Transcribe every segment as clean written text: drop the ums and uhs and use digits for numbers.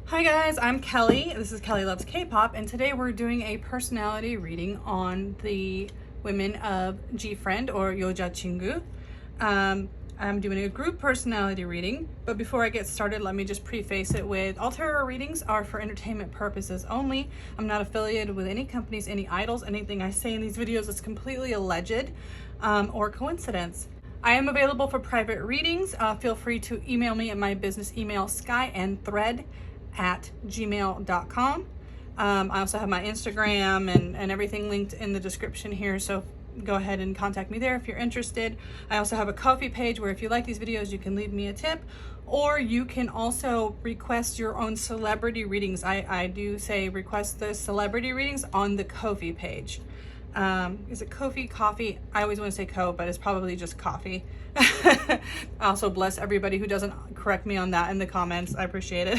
Hi guys, I'm Kelly. This is Kelly Loves K-Pop, and today we're doing a personality reading on the women of Gfriend or Yeoja Chingu. I'm doing a group personality reading, but before I get started, let me just preface it with all tarot readings are for entertainment purposes only. I'm not affiliated with any companies, any idols. Anything I say in these videos is completely alleged or coincidence. I am available for private readings. Feel free to email me at my business email, skyandthread@gmail.com. I also have my Instagram and everything linked in the description here, so go ahead and contact me there if you're interested. I also have a Ko-fi page where if you like these videos, you can leave me a tip, or you can also request your own celebrity readings. I do say request the celebrity readings on the Ko-fi page. Is it Ko-fi, coffee? I always want to say co, but it's probably just coffee. I also bless everybody who doesn't correct me on that in the comments. I appreciate it.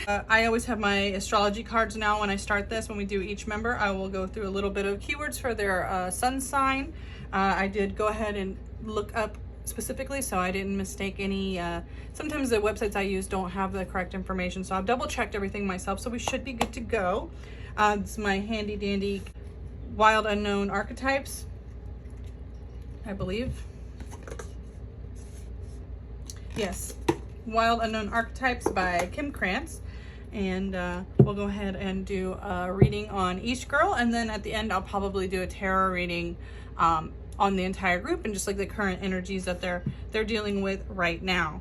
I always have my astrology cards now when I start this. When we do each member, I will go through a little bit of keywords for their sun sign. I did go ahead and look up specifically so I didn't mistake any. Sometimes the websites I use don't have the correct information, so I've double checked everything myself, so we should be good to go. It's my handy dandy Wild Unknown Archetypes, I believe. Yes, Wild Unknown Archetypes by Kim Krantz. And we'll go ahead and do a reading on each girl, and then at the end I'll probably do a tarot reading on the entire group and just like the current energies that they're dealing with right now.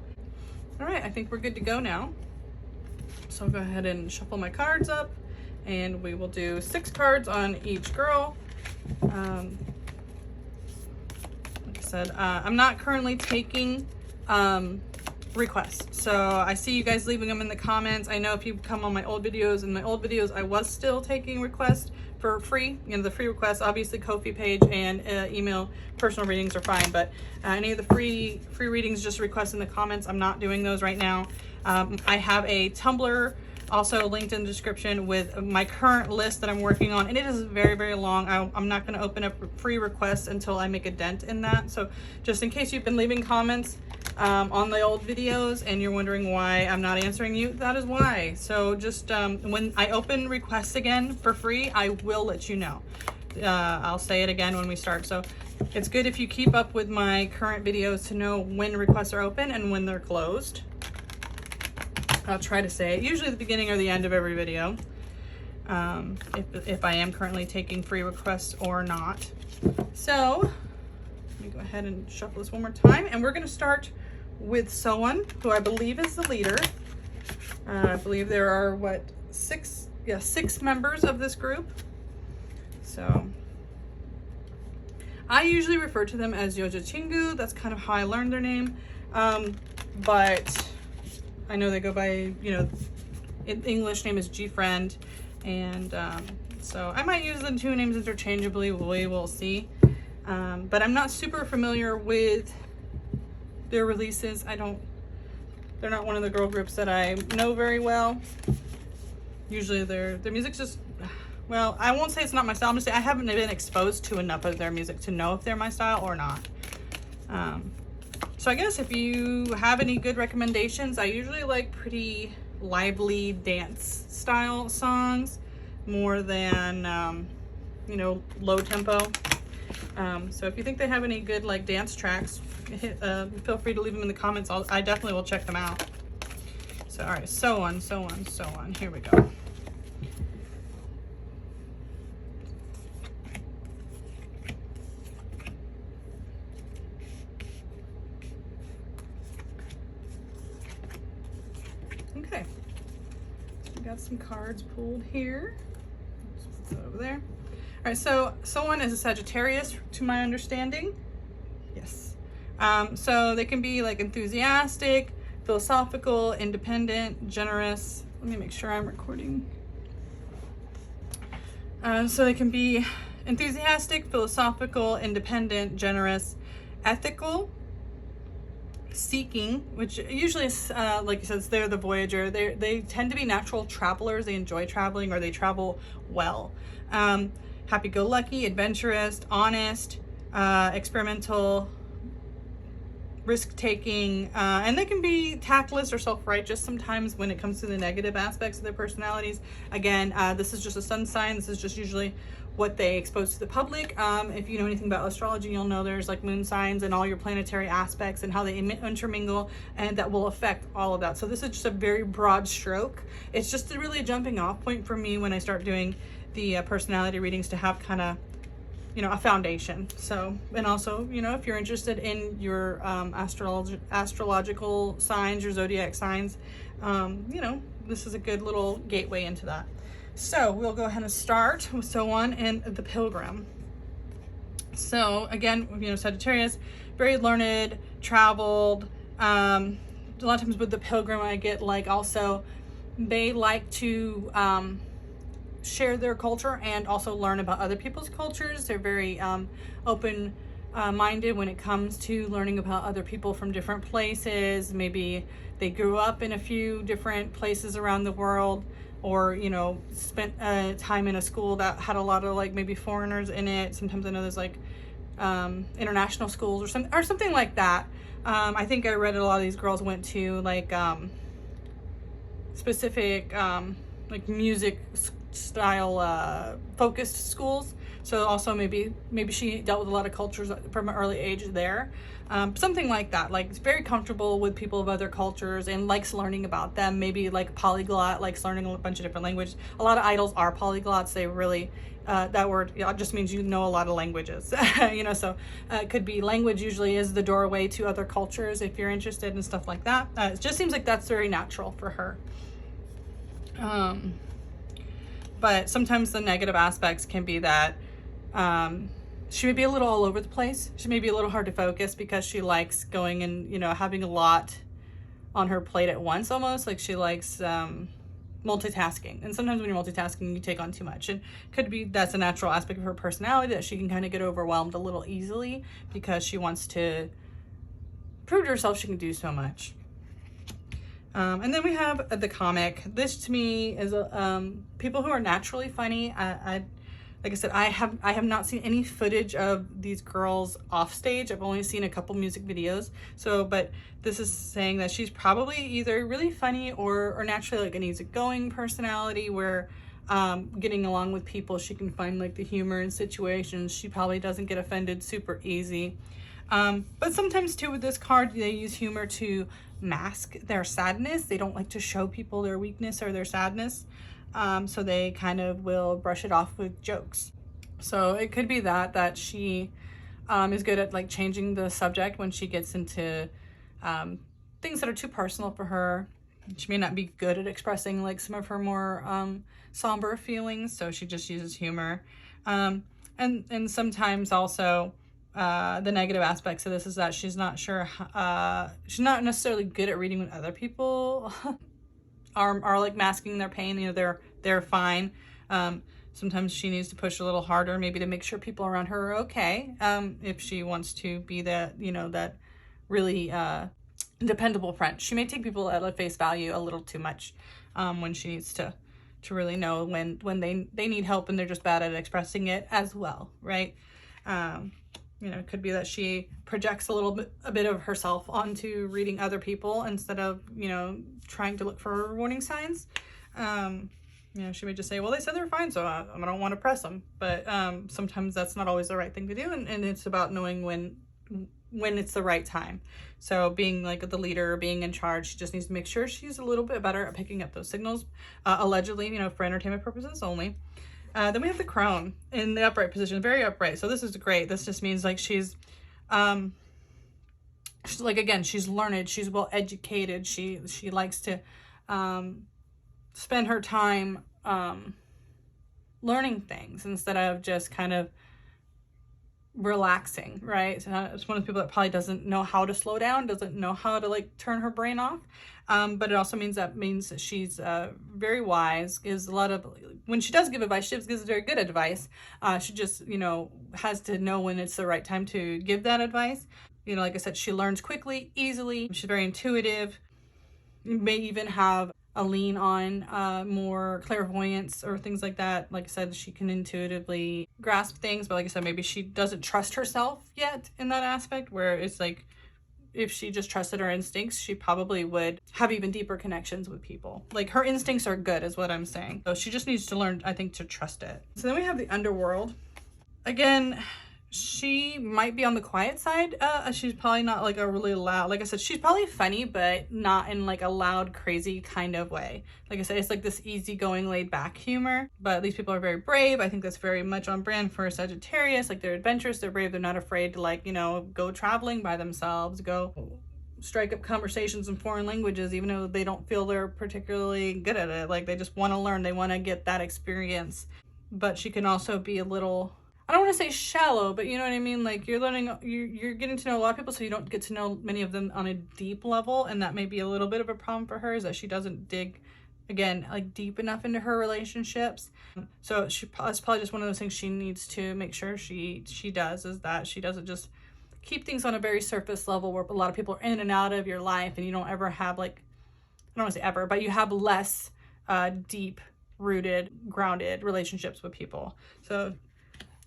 All right, I think we're good to go now. So I'll go ahead and shuffle my cards up, and we will do 6 cards on each girl. Like I said, I'm not currently taking requests, so I see you guys leaving them in the comments. I know if you come on my old videos, I was still taking requests for free. You know, the free requests, obviously Ko-fi page and email personal readings are fine, but any of the free readings, just request in the comments. I'm not doing those right now. I have a Tumblr also linked in the description with my current list that I'm working on, and it is very, very long. I'm not going to open up free requests until I make a dent in that. So just in case you've been leaving comments on the old videos and you're wondering why I'm not answering you, that is why. So just when I open requests again for free, I will let you know. I'll say it again when we start. So it's good if you keep up with my current videos to know when requests are open and when they're closed. I'll try to say it usually at the beginning or the end of every video, if I am currently taking free requests or not. So let me go ahead and shuffle this one more time, and we're going to start with Sowon, who I believe is the leader. I believe there are six members of this group. So I usually refer to them as Yeoja Chingu. That's kind of how I learned their name, but I know they go by, you know, English name is Gfriend, and so I might use the two names interchangeably. We will see. But I'm not super familiar with their releases. They're not one of the girl groups that I know very well. Usually their music's just, well, I won't say it's not my style. I'm just saying I haven't been exposed to enough of their music to know if they're my style or not. So I guess if you have any good recommendations, I usually like pretty lively dance style songs more than, you know, low tempo. So if you think they have any good like dance tracks, feel free to leave them in the comments. I definitely will check them out. So, all right, Sowon, here we go. Okay, we got some cards pulled here. Let's put that over there. All right, so Sowon is a Sagittarius, to my understanding. Yes. So they can be like enthusiastic, philosophical, independent, generous. Let me make sure I'm recording. So they can be enthusiastic, philosophical, independent, generous, ethical, seeking, which usually is, like you said, they're the voyager. They tend to be natural travelers. They enjoy traveling, or they travel well. Happy-go-lucky, adventurous, honest, experimental, risk-taking, and they can be tactless or self-righteous sometimes when it comes to the negative aspects of their personalities. Again, this is just a sun sign. This is just usually what they expose to the public. If you know anything about astrology, you'll know there's like moon signs and all your planetary aspects and how they intermingle, and that will affect all of that. So this is just a very broad stroke. It's just really a jumping off point for me when I start doing the personality readings, to have kind of, you know, a foundation. So, and also, you know, if you're interested in your astrological signs, your zodiac signs, you know, this is a good little gateway into that. So we'll go ahead and start with Sowon and the Pilgrim. So again, you know, Sagittarius, very learned, traveled. A lot of times with the Pilgrim, I get like also they like to share their culture and also learn about other people's cultures. They're very open minded when it comes to learning about other people from different places. Maybe they grew up in a few different places around the world, or, you know, spent time in a school that had a lot of like maybe foreigners in it. Sometimes I know there's like international schools or something like that. I think I read a lot of these girls went to like specific like music style focused schools. So also maybe she dealt with a lot of cultures from an early age there. Something like that. Like, it's very comfortable with people of other cultures and likes learning about them. Maybe like polyglot, likes learning a bunch of different languages. A lot of idols are polyglots. They really, that word, you know, just means you know a lot of languages. You know, so it could be language usually is the doorway to other cultures if you're interested in stuff like that. It just seems like that's very natural for her. But sometimes the negative aspects can be that she may be a little all over the place. She may be a little hard to focus because she likes going and, you know, having a lot on her plate at once almost. Like she likes multitasking. And sometimes when you're multitasking, you take on too much. And could be that's a natural aspect of her personality, that she can kind of get overwhelmed a little easily because she wants to prove to herself she can do so much. And then we have the comic. This to me is people who are naturally funny. Like I said, I have not seen any footage of these girls off stage. I've only seen a couple music videos. So, but this is saying that she's probably either really funny or naturally like an easygoing personality where getting along with people, she can find like the humor in situations. She probably doesn't get offended super easy. But sometimes too with this card, they use humor to mask their sadness. They don't like to show people their weakness or their sadness. So they kind of will brush it off with jokes. So it could be that she is good at like changing the subject when she gets into things that are too personal for her. She may not be good at expressing like some of her more somber feelings, so she just uses humor. And sometimes also the negative aspects of this is that she's not sure, she's not necessarily good at reading when other people are like masking their pain. You know, they're fine. Sometimes she needs to push a little harder, maybe to make sure people around her are okay. If she wants to be that, you know, that really dependable friend. She may take people at a face value a little too much when she needs to really know when they need help and they're just bad at expressing it as well, right? You know, it could be that she projects a bit of herself onto reading other people instead of, you know, trying to look for warning signs. You know, she may just say, well, they said they're fine, so I don't want to press them. But sometimes that's not always the right thing to do, and it's about knowing when it's the right time. So being like the leader, being in charge, she just needs to make sure she's a little bit better at picking up those signals, allegedly, you know, for entertainment purposes only. Then we have the crone in the upright position, very upright. So this is great. This just means like she's like, again, she's learned, she's well educated. She likes to spend her time learning things instead of just kind of relaxing, right? So it's one of the people that probably doesn't know how to slow down, doesn't know how to like turn her brain off. But it also means that she's very wise, gives a lot of, when she does give advice, she gives very good advice. She just, you know, has to know when it's the right time to give that advice. You know, like I said, she learns quickly, easily. She's very intuitive. You may even have a lean on more clairvoyance or things like that. Like I said, she can intuitively grasp things, but like I said, maybe she doesn't trust herself yet in that aspect, where it's like if she just trusted her instincts, she probably would have even deeper connections with people. Like, her instincts are good is what I'm saying. So she just needs to learn, I think, to trust it. So then we have the underworld. Again, she might be on the quiet side. She's probably not like a really loud, like I said, she's probably funny, but not in like a loud, crazy kind of way. Like I said, it's like this easygoing, laid back humor, but these people are very brave. I think that's very much on brand for Sagittarius. Like, they're adventurous, they're brave, they're not afraid to, like, you know, go traveling by themselves, go strike up conversations in foreign languages, even though they don't feel they're particularly good at it. Like, they just want to learn, they want to get that experience. But she can also be a little, I don't want to say shallow, but you know what I mean? Like, you're learning, you're getting to know a lot of people, so you don't get to know many of them on a deep level. And that may be a little bit of a problem for her, is that she doesn't dig, again, like deep enough into her relationships. So it's probably just one of those things she needs to make sure she does, is that she doesn't just keep things on a very surface level where a lot of people are in and out of your life, and you don't ever have, like, I don't want to say ever, but you have less deep rooted, grounded relationships with people. So,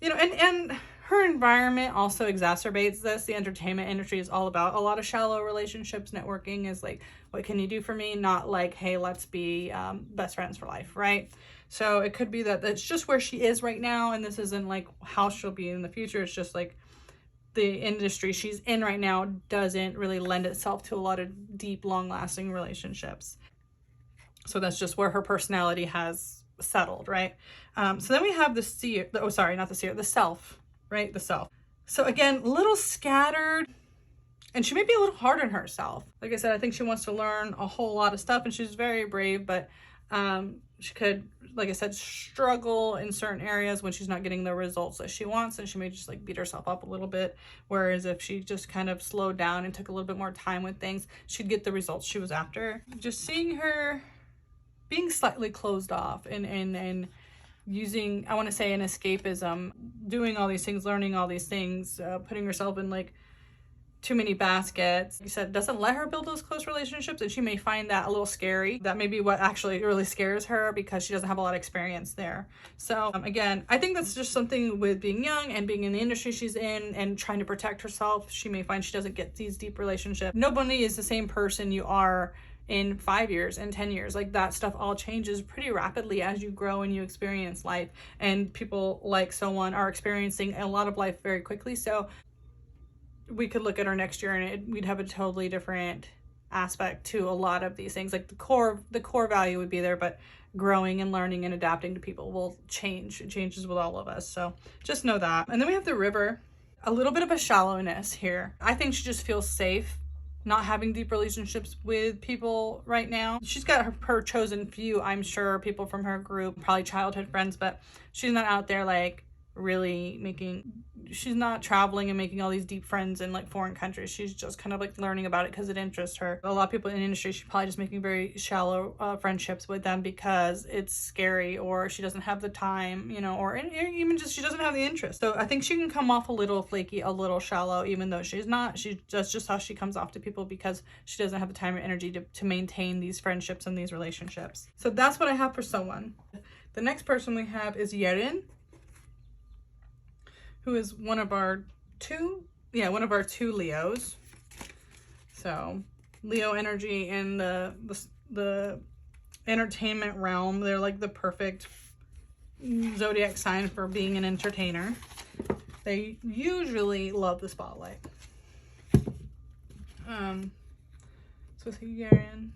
you know, and her environment also exacerbates this. The entertainment industry is all about a lot of shallow relationships. Networking is like, what can you do for me? Not like, hey, let's be best friends for life, right? So it could be that that's just where she is right now, and this isn't like how she'll be in the future. It's just like the industry she's in right now doesn't really lend itself to a lot of deep, long-lasting relationships. So that's just where her personality has settled, right? So then we have the seer, oh, sorry, not the seer, the self, right? The self. So again, a little scattered, and she may be a little hard on herself. Like I said, I think she wants to learn a whole lot of stuff, and she's very brave, but she could, like I said, struggle in certain areas when she's not getting the results that she wants, and she may just like beat herself up a little bit. Whereas if she just kind of slowed down and took a little bit more time with things, she'd get the results she was after. Just seeing her being slightly closed off and using, I want to say, an escapism, doing all these things, learning all these things, putting herself in like too many baskets. You said doesn't let her build those close relationships, and she may find that a little scary. That may be what actually really scares her, because she doesn't have a lot of experience there. So again, I think that's just something with being young and being in the industry she's in and trying to protect herself. She may find she doesn't get these deep relationships. Nobody is the same person you are in 5 years and 10 years. Like, that stuff all changes pretty rapidly as you grow and you experience life, and people like Sowon are experiencing a lot of life very quickly. So we could look at her next year and we'd have a totally different aspect to a lot of these things. Like, the core value would be there, but growing and learning and adapting to people will change. It changes with all of us, so just know that. And then we have the river. A little bit of a shallowness here. I think she just feels safe not having deep relationships with people right now. She's got her chosen few, I'm sure, people from her group, probably childhood friends, but she's not out there like really she's not traveling and making all these deep friends in like foreign countries. She's just kind of like learning about it because it interests her. A lot of people in the industry, she's probably just making very shallow friendships with them because it's scary, or she doesn't have the time, you know, or even just she doesn't have the interest. So I think she can come off a little flaky, a little shallow, even though she's not. That's just how she comes off to people, because she doesn't have the time or energy to maintain these friendships and these relationships. So that's what I have for someone. The next person we have is Yerin, who is one of our two Leos. So Leo energy in the entertainment realm. They're like the perfect zodiac sign for being an entertainer. They usually love the spotlight. So it's Yerin.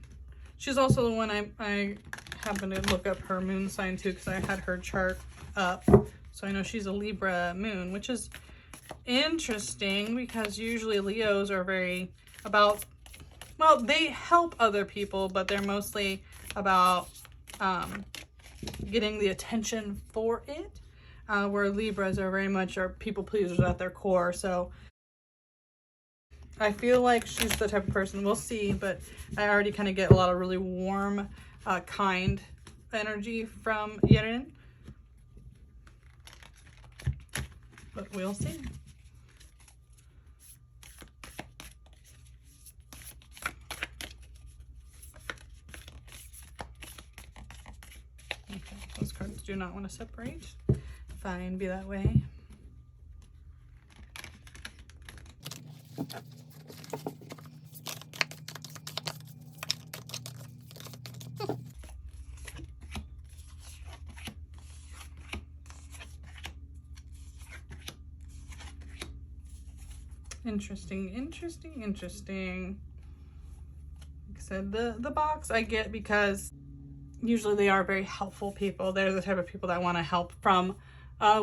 She's also the one I happened to look up her moon sign too, because I had her chart up. So I know she's a Libra moon, which is interesting because usually Leos are very about, well, they help other people, but they're mostly about getting the attention for it, where Libras are very much people pleasers at their core. So I feel like she's the type of person, we'll see, but I already kind of get a lot of really warm, kind energy from Yerin. But we'll see. Okay, those cards do not want to separate. Fine, be that way. Interesting, interesting, interesting. Like I said, the box I get because usually they are very helpful people. They're the type of people that want to help from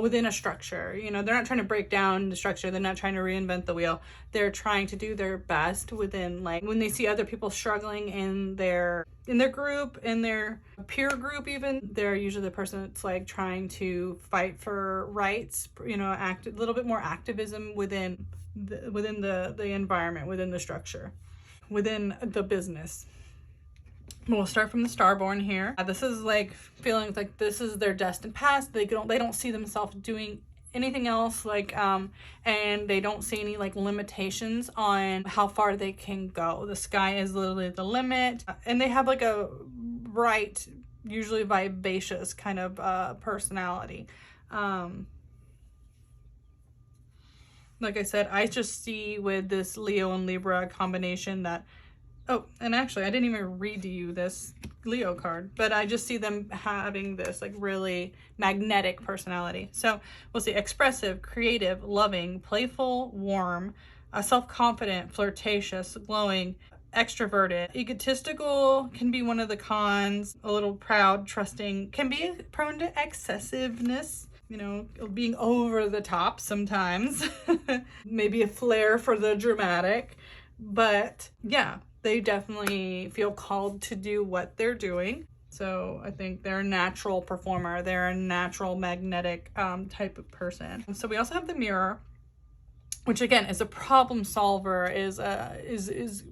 within a structure. You know, they're not trying to break down the structure. They're not trying to reinvent the wheel. They're trying to do their best within, like, when they see other people struggling in their group, in their peer group even, they're usually the person that's like trying to fight for rights, you know, act a little bit more activism within the environment, within the structure, within the business. We'll start from the Starborn here. This is like feeling like this is their destined past. They don't see themselves doing anything else, like and they don't see any like limitations on how far they can go. The sky is literally the limit, and they have like a bright, usually vivacious kind of personality. Like I said, I just see with this Leo and Libra combination that, oh, and actually I didn't even read to you this Leo card, but I just see them having this like really magnetic personality. So we'll see expressive, creative, loving, playful, warm, self-confident, flirtatious, glowing, extroverted, egotistical can be one of the cons, a little proud, trusting, can be prone to excessiveness, you know, being over the top sometimes, maybe a flair for the dramatic, but yeah, they definitely feel called to do what they're doing. So I think they're a natural performer. They're a natural magnetic type of person. So we also have the Mirror, which again is a problem solver, is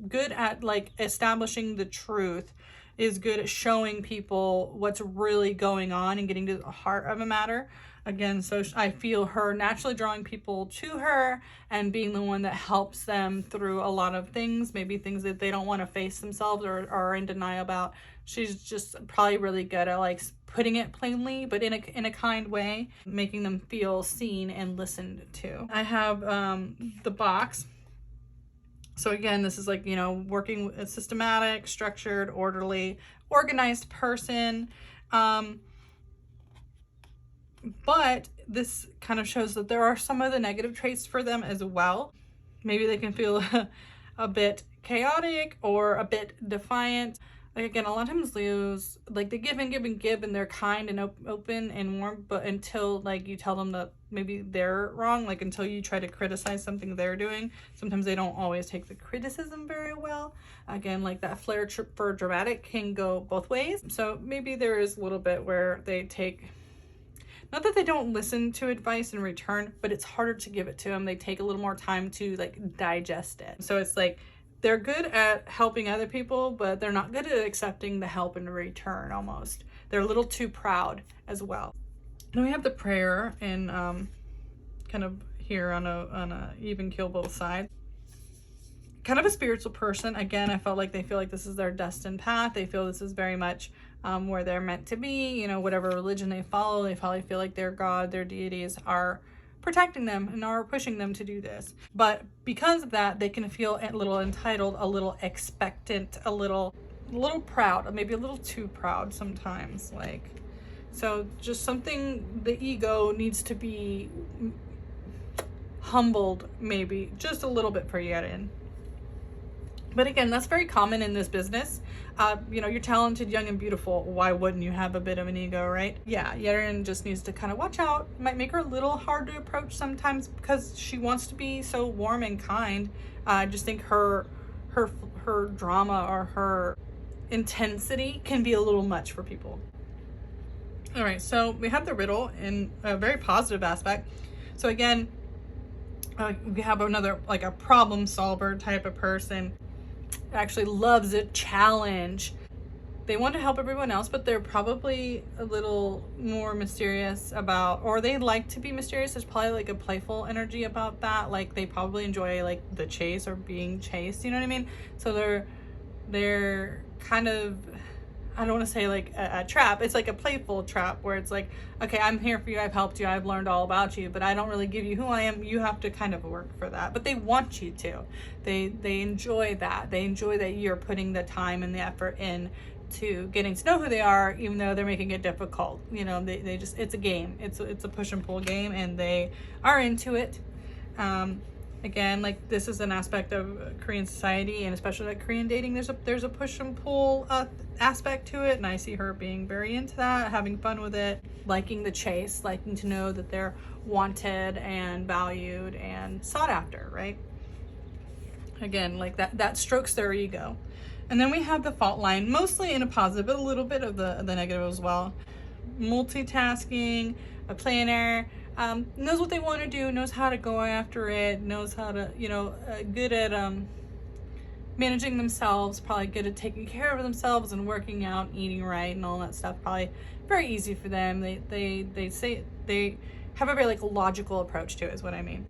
good at like establishing the truth, is good at showing people what's really going on and getting to the heart of a matter. Again, so I feel her naturally drawing people to her and being the one that helps them through a lot of things, maybe things that they don't want to face themselves or are in denial about. She's just probably really good at like putting it plainly, but in a kind way, making them feel seen and listened to. I have the box. So again, this is like, you know, working with a systematic, structured, orderly, organized person. But this kind of shows that there are some of the negative traits for them as well. Maybe they can feel a bit chaotic or a bit defiant. Like again, a lot of times Leos, like they give and give and give, and they're kind and open and warm, but until like you tell them that maybe they're wrong, like until you try to criticize something they're doing, sometimes they don't always take the criticism very well. Again, like that flair for dramatic can go both ways. So maybe there is a little bit where they take, not that they don't listen to advice in return, but it's harder to give it to them. They take a little more time to like digest it. So it's like they're good at helping other people, but they're not good at accepting the help in return almost. They're a little too proud as well. Then we have the Prayer and kind of here on a even keel both sides. Kind of a spiritual person. Again, I felt like they feel like this is their destined path. They feel this is very much where they're meant to be. You know, whatever religion they follow, they probably feel like their God, their deities are protecting them and are pushing them to do this. But because of that, they can feel a little entitled, a little expectant, a little proud, maybe a little too proud sometimes. Like, so just something, the ego needs to be humbled, maybe just a little bit for Yerin. But again, that's very common in this business. You know, you're talented, young, and beautiful. Why wouldn't you have a bit of an ego, right? Yeah, Yerin just needs to kind of watch out. Might make her a little hard to approach sometimes because she wants to be so warm and kind. I just think her drama or her intensity can be a little much for people. All right, so we have the riddle in a very positive aspect. So again, we have another, like a problem solver type of person. Actually loves a challenge. They want to help everyone else, but they're probably a little more mysterious about, or they like to be mysterious. There's probably like a playful energy about that. Like they probably enjoy like the chase or being chased, you know what I mean? So they're kind of, I don't want to say like a trap. It's like a playful trap where it's like, okay, I'm here for you. I've helped you. I've learned all about you, but I don't really give you who I am. You have to kind of work for that. But they want you to. They enjoy that. They enjoy that you're putting the time and the effort in to getting to know who they are, even though they're making it difficult. You know, they just, it's a game. It's a push and pull game, and they are into it. Again, like this is an aspect of Korean society, and especially like Korean dating, there's a push and pull aspect to it, and I see her being very into that, having fun with it, liking the chase, liking to know that they're wanted and valued and sought after, right? Again, like that strokes their ego. And then we have the fault line, mostly in a positive, but a little bit of the negative as well. Multitasking, a planner, knows what they want to do, knows how to go after it, knows how to, you know, good at managing themselves, probably good at taking care of themselves and working out, eating right, and all that stuff. Probably very easy for them. They say they have a very like logical approach to it, is what I mean.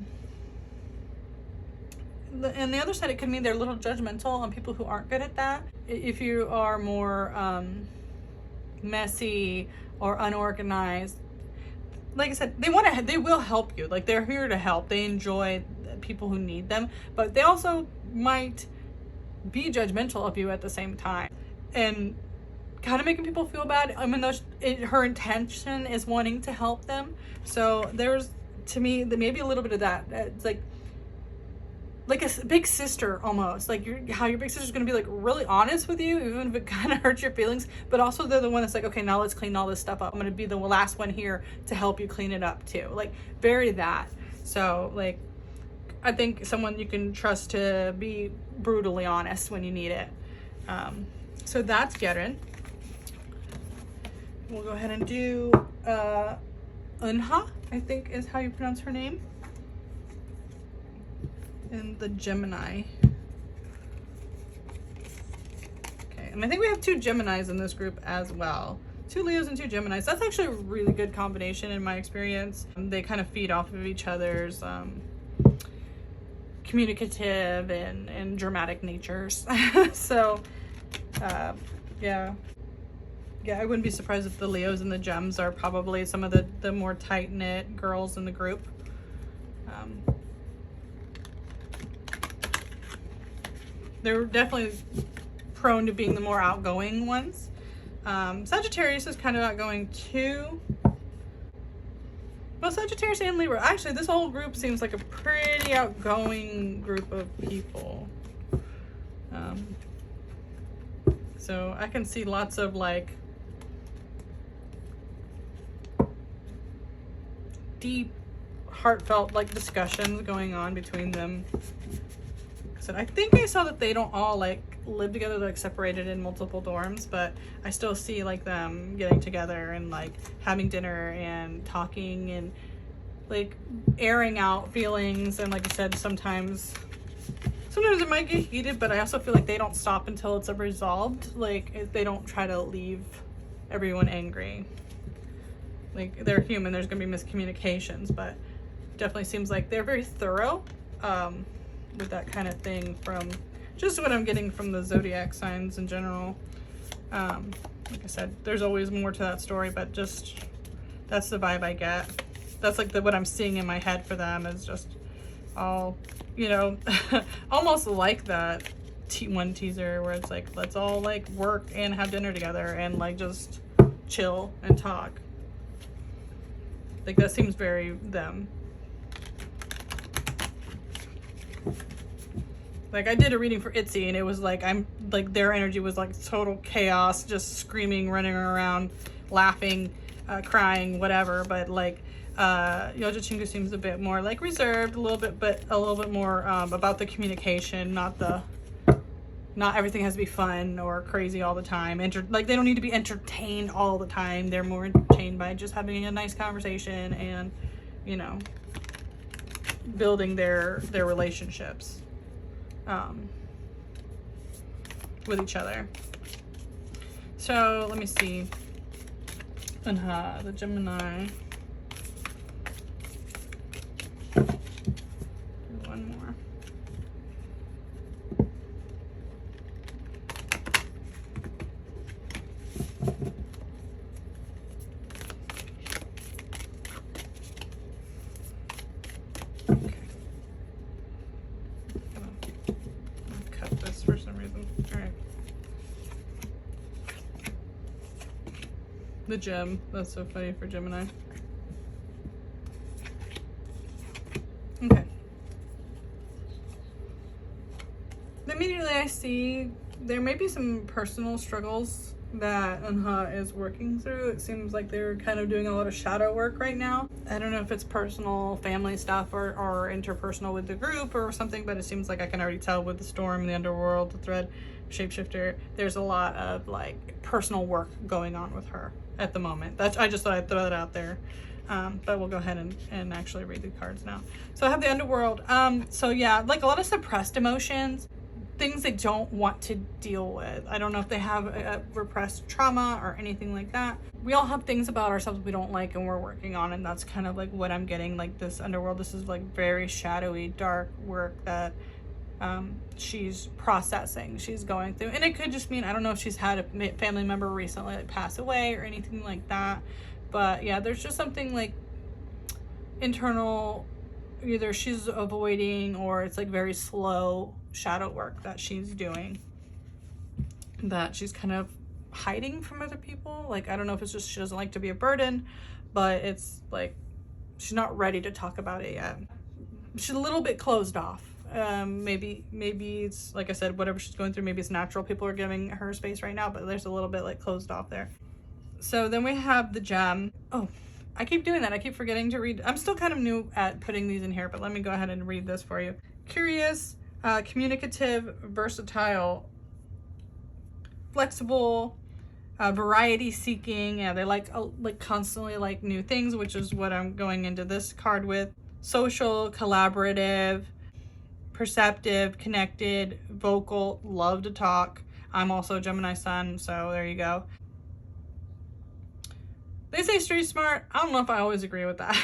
And the other side, it could mean they're a little judgmental on people who aren't good at that. If you are more messy or unorganized, like I said, they will help you. Like they're here to help. They enjoy people who need them, but they also might be judgmental of you at the same time, and kind of making people feel bad. I mean, her intention is wanting to help them. So there's, to me, maybe a little bit of that. It's like a big sister almost, like how your big sister's gonna be like really honest with you, even if it kind of hurts your feelings, but also they're the one that's like, okay, now let's clean all this stuff up. I'm gonna be the last one here to help you clean it up too. Like very that. So like, I think someone you can trust to be brutally honest when you need it. So that's Yerin. We'll go ahead and do Eunha, I think is how you pronounce her name. And the Gemini. Okay, and I think we have 2 Geminis in this group as well. 2 Leos and 2 Geminis. That's actually a really good combination in my experience. They kind of feed off of each other's communicative and dramatic natures. So, yeah, I wouldn't be surprised if the Leos and the Gems are probably some of the more tight-knit girls in the group. They're definitely prone to being the more outgoing ones. Sagittarius is kind of outgoing too. Well, Sagittarius and Libra. Actually, this whole group seems like a pretty outgoing group of people. So I can see lots of like deep, heartfelt like discussions going on between them. So I think I saw that they don't all like live together, like separated in multiple dorms, but I still see like them getting together and like having dinner and talking and like airing out feelings. And like I said, sometimes it might get heated, but I also feel like they don't stop until it's resolved. Like they don't try to leave everyone angry. Like they're human, there's gonna be miscommunications, but definitely seems like they're very thorough with that kind of thing, from just what I'm getting from the zodiac signs in general. Like I said, there's always more to that story, but just that's the vibe I get. That's like what I'm seeing in my head for them is just all, you know, almost like that one teaser where it's like, let's all like work and have dinner together and like just chill and talk. Like that seems very them. Like I did a reading for Itzy and it was like, their energy was like total chaos, just screaming, running around, laughing, crying, whatever. But like Yeoja Chingu seems a bit more like reserved, a little bit more about the communication, not everything has to be fun or crazy all the time. Like they don't need to be entertained all the time. They're more entertained by just having a nice conversation and, you know, building their relationships with each other. So let me see. Eunha, the Gemini. One more. For some reason. All right. The gem. That's so funny for Gemini. Okay. immediately I see there may be some personal struggles that Eunha is working through. It seems like they're kind of doing a lot of shadow work right now. I don't know if it's personal family stuff or interpersonal with the group or something, but it seems like I can already tell with the storm, the underworld, the thread, shapeshifter, there's a lot of like personal work going on with her at the moment. I just thought I'd throw that out there. But we'll go ahead and actually read the cards now. So I have the underworld. So yeah, like a lot of suppressed emotions, things they don't want to deal with. I don't know if they have a repressed trauma or anything like that. We all have things about ourselves we don't like and we're working on, and that's kind of like what I'm getting. Like this underworld, this is like very shadowy, dark work that she's processing, she's going through. And it could just mean, I don't know if she's had a family member recently like pass away or anything like that. But yeah, there's just something like internal, either she's avoiding or it's like very slow shadow work that she's doing, that she's kind of hiding from other people. Like, I don't know if it's just she doesn't like to be a burden, but it's like she's not ready to talk about it yet. She's a little bit closed off. Maybe it's, like I said, whatever she's going through, maybe it's natural. People are giving her space right now, but there's a little bit like closed off there. So then we have the gem. Oh, I keep doing that. I keep forgetting to read. I'm still kind of new at putting these in here, but let me go ahead and read this for you. Curious, communicative, versatile, flexible, variety seeking. Yeah, they like constantly like new things, which is what I'm going into this card with. Social, collaborative, perceptive, connected, vocal, love to talk. I'm also a Gemini sun, so there you go. They say street smart. I don't know if I always agree with that.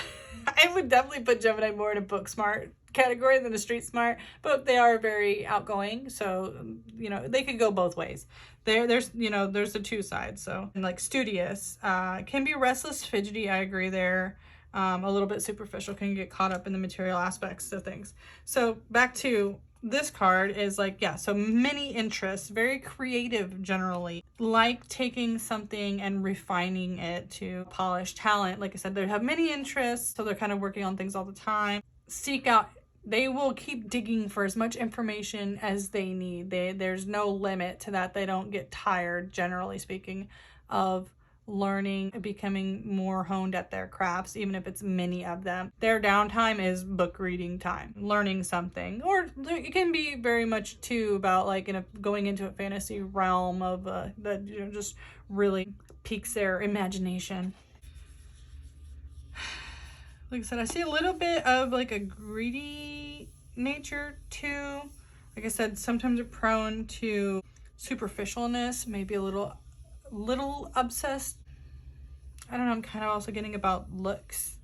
I would definitely put Gemini more in a book smart category than a street smart, but they are very outgoing. So, you know, they could go both ways. There's the two sides. So, and like studious, can be restless, fidgety. I agree there. A little bit superficial, can get caught up in the material aspects of things. So back to this card is like, yeah, so many interests, very creative generally, like taking something and refining it to polished talent. Like I said, they have many interests, so they're kind of working on things all the time. Seek out, they will keep digging for as much information as they need. There's no limit to that. They don't get tired, generally speaking, of learning, becoming more honed at their crafts, even if it's many of them. Their downtime is book reading time, learning something, or it can be very much too about like going into a fantasy realm of that, you know, just really piques their imagination. Like I said, I see a little bit of like a greedy nature too. Like I said, sometimes they're prone to superficialness, maybe a little obsessed. I don't know, I'm kind of also getting about looks.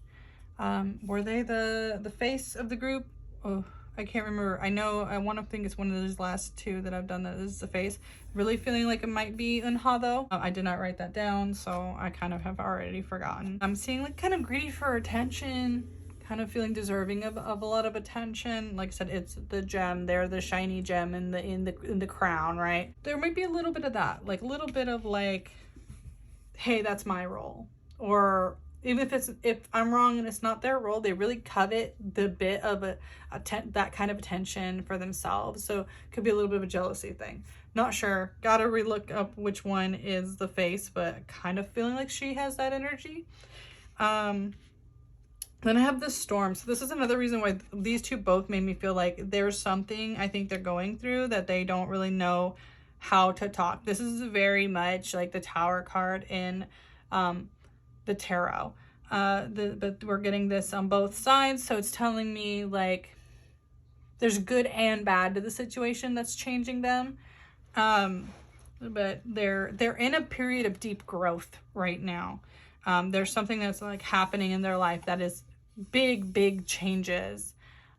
Were they the face of the group? Oh, I can't remember. I know, I want to think it's one of those last two that I've done that is the face. Really feeling like it might be Eunha though. I did not write that down, so I kind of have already forgotten. I'm seeing like kind of greedy for attention, kind of feeling deserving of a lot of attention. Like I said, it's the gem. They're the shiny gem in the crown, right? There might be a little bit of that, like a little bit of like, hey, that's my role. Or even if I'm wrong and it's not their role, they really covet the bit of that kind of attention for themselves. So it could be a little bit of a jealousy thing. Not sure. Gotta relook up which one is the face, but kind of feeling like she has that energy. Then I have the storm. So this is another reason why these two both made me feel like there's something I think they're going through that they don't really know how to talk. This is very much like the Tower card in the tarot. But we're getting this on both sides, so it's telling me like there's good and bad to the situation that's changing them. But they're in a period of deep growth right now. There's something that's like happening in their life that is big changes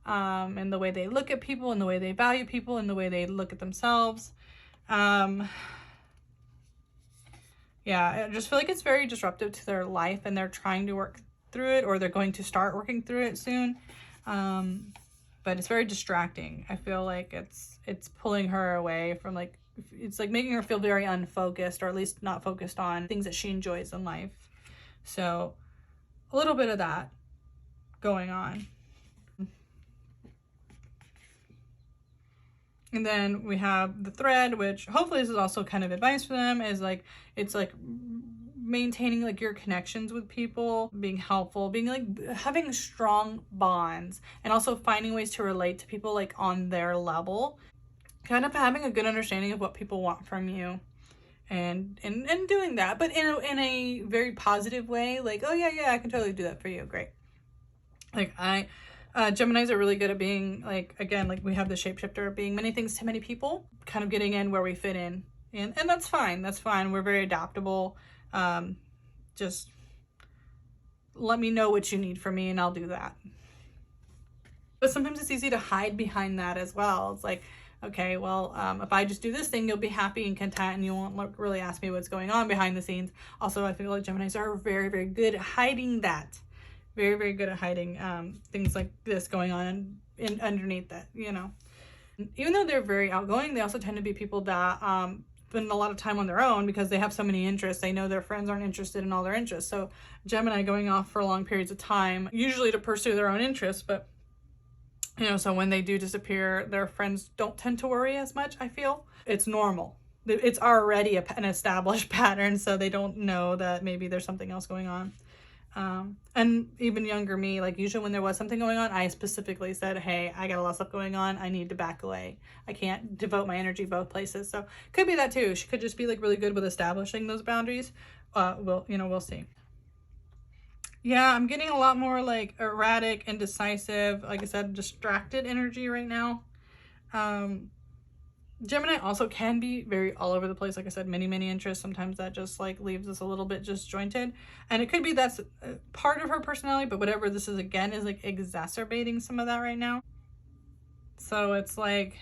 in the way they look at people, in the way they value people, in the way they look at themselves. Yeah, I just feel like it's very disruptive to their life and they're trying to work through it, or they're going to start working through it soon. But it's very distracting. I feel like it's pulling her away from like, it's like making her feel very unfocused, or at least not focused on things that she enjoys in life. So a little bit of that going on. And then we have the thread, which hopefully this is also kind of advice for them, is like, it's like maintaining like your connections with people, being helpful, being like having strong bonds, and also finding ways to relate to people like on their level, kind of having a good understanding of what people want from you, and doing that, but in a very positive way, like, oh yeah, I can totally do that for you, great. Like Geminis are really good at being like, again, like we have the shapeshifter, being many things to many people, kind of getting in where we fit in, and that's fine, we're very adaptable. Just let me know what you need from me and I'll do that. But sometimes it's easy to hide behind that as well. It's like, okay, well, if I just do this thing, you'll be happy and content and you won't really ask me what's going on behind the scenes. Also, I feel like Geminis are very, very good at hiding that. Very, very good at hiding things like this going on underneath that, you know. Even though they're very outgoing, they also tend to be people that spend a lot of time on their own because they have so many interests. They know their friends aren't interested in all their interests. So Gemini going off for long periods of time, usually to pursue their own interests, but you know, so when they do disappear, their friends don't tend to worry as much, I feel. It's normal. It's already an established pattern, so they don't know that maybe there's something else going on. And even younger me, like usually when there was something going on, I specifically said, hey, I got a lot of stuff going on. I need to back away. I can't devote my energy both places. So could be that too. She could just be like really good with establishing those boundaries. We'll see. Yeah, I'm getting a lot more like erratic, indecisive, like I said, distracted energy right now. Gemini also can be very all over the place. Like I said, many interests. Sometimes that just like leaves us a little bit disjointed. And it could be that's part of her personality, but whatever this is, again, is like exacerbating some of that right now. So it's like,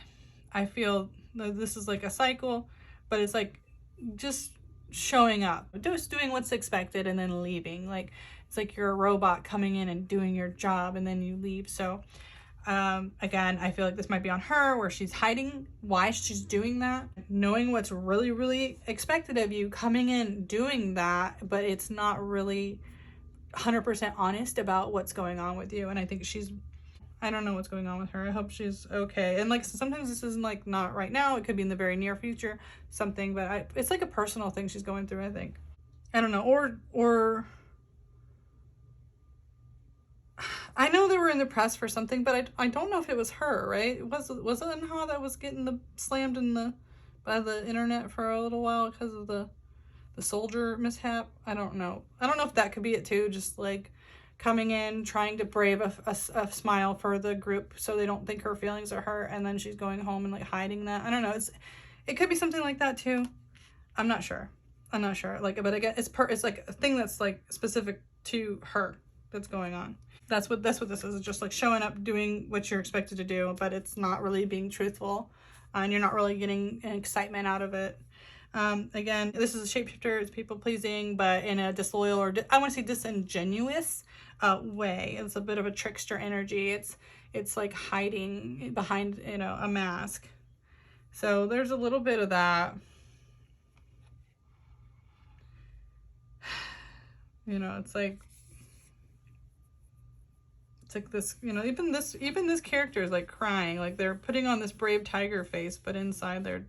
I feel this is like a cycle, but it's like just showing up, just doing what's expected and then leaving. Like, it's like you're a robot coming in and doing your job and then you leave. So again, I feel like this might be on her, where she's hiding why she's doing that, knowing what's really expected of you, coming in doing that, but it's not really 100% honest about what's going on with you. And I think I don't know what's going on with her. I hope she's okay. And like, sometimes this isn't like not right now, it could be in the very near future, something, but it's like a personal thing she's going through, I think. I don't know, or I know they were in the press for something, but I don't know if it was her, right? Was it Eunha that was getting slammed by the internet for a little while because of the soldier mishap? I don't know. I don't know if that could be it too. Just like coming in, trying to brave a smile for the group so they don't think her feelings are hurt, and then she's going home and like hiding that. I don't know. It could be something like that too. I'm not sure. Like, but again, it's like a thing that's like specific to her that's going on. That's what this is. It's just like showing up, doing what you're expected to do, but it's not really being truthful, and you're not really getting an excitement out of it. Again, this is a shapeshifter. It's people pleasing, but in a disloyal or I want to say disingenuous way. It's a bit of a trickster energy. It's like hiding behind, you know, a mask. So there's a little bit of that. You know, it's like this, you know, even this character is like crying, like they're putting on this brave tiger face, but inside they're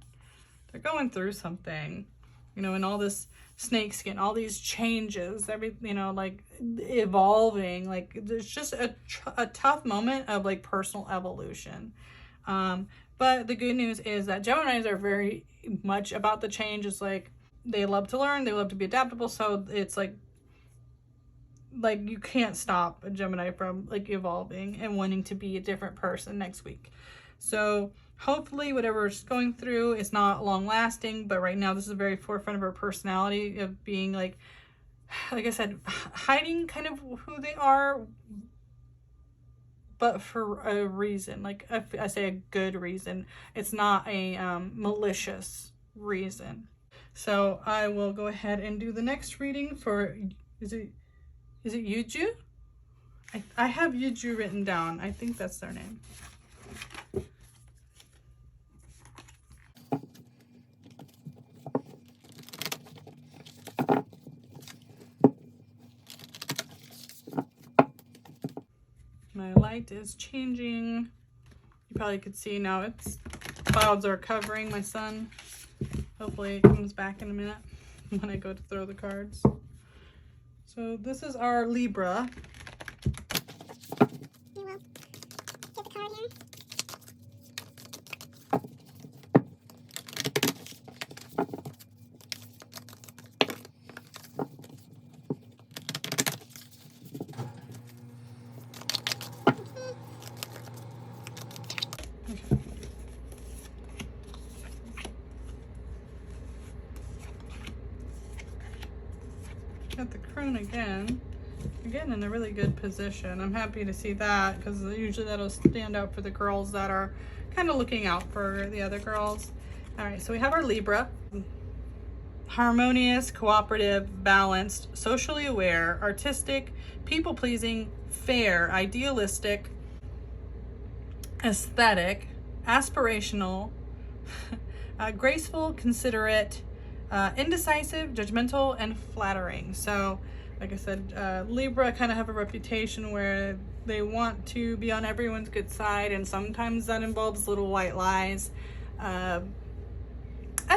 going through something, you know, and all this snake skin, all these changes, you know, like evolving, like there's just a tough moment of like personal evolution. But the good news is that Geminis are very much about the change. It's like they love to learn, they love to be adaptable, so it's like you can't stop a Gemini from like evolving and wanting to be a different person next week. So hopefully whatever she's going through is not long lasting, but right now this is a very forefront of her personality of being like I said, hiding kind of who they are, but for a reason. Like I say, a good reason. It's not a malicious reason. So I will go ahead and do the next reading for, is it Yuju? I have Yuju written down. I think that's their name. My light is changing. You probably could see now it's clouds are covering my sun. Hopefully it comes back in a minute when I go to throw the cards. So this is our Libra. Got the crone again in a really good position. I'm happy to see that because usually that'll stand out for the girls that are kind of looking out for the other girls. All right, so we have our Libra. Harmonious, cooperative, balanced, socially aware, artistic, people-pleasing, fair, idealistic, aesthetic, aspirational, graceful, considerate, indecisive, judgmental, and flattering. So like I said, Libra kind of have a reputation where they want to be on everyone's good side, and sometimes that involves little white lies. I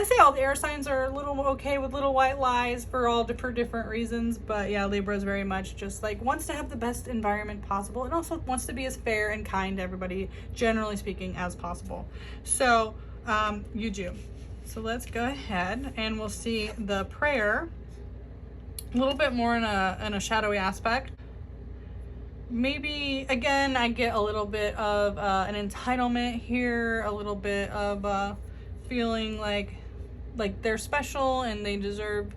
say all the air signs are a little okay with little white lies for different reasons, but yeah, Libra is very much just like wants to have the best environment possible and also wants to be as fair and kind to everybody, generally speaking, as possible. So Yuju. So let's go ahead and we'll see the prayer a little bit more in a shadowy aspect. Maybe again I get a little bit of an entitlement here, a little bit of feeling like they're special and they deserve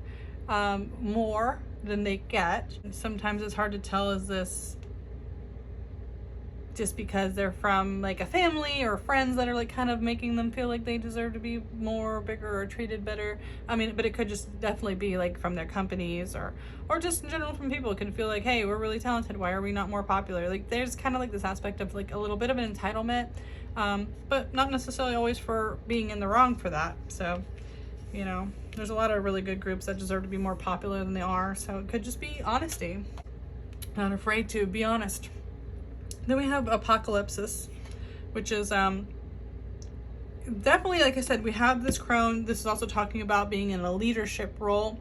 more than they get. Sometimes it's hard to tell, is this just because they're from like a family or friends that are like kind of making them feel like they deserve to be more, bigger, or treated better. I mean, but it could just definitely be like from their companies or just in general from people. It can feel like, hey, we're really talented, why are we not more popular? Like there's kind of like this aspect of like a little bit of an entitlement, but not necessarily always for being in the wrong for that. So, you know, there's a lot of really good groups that deserve to be more popular than they are. So it could just be honesty. Not afraid to be honest. Then we have Apocalypsis, which is definitely, like I said, we have this crone. This is also talking about being in a leadership role,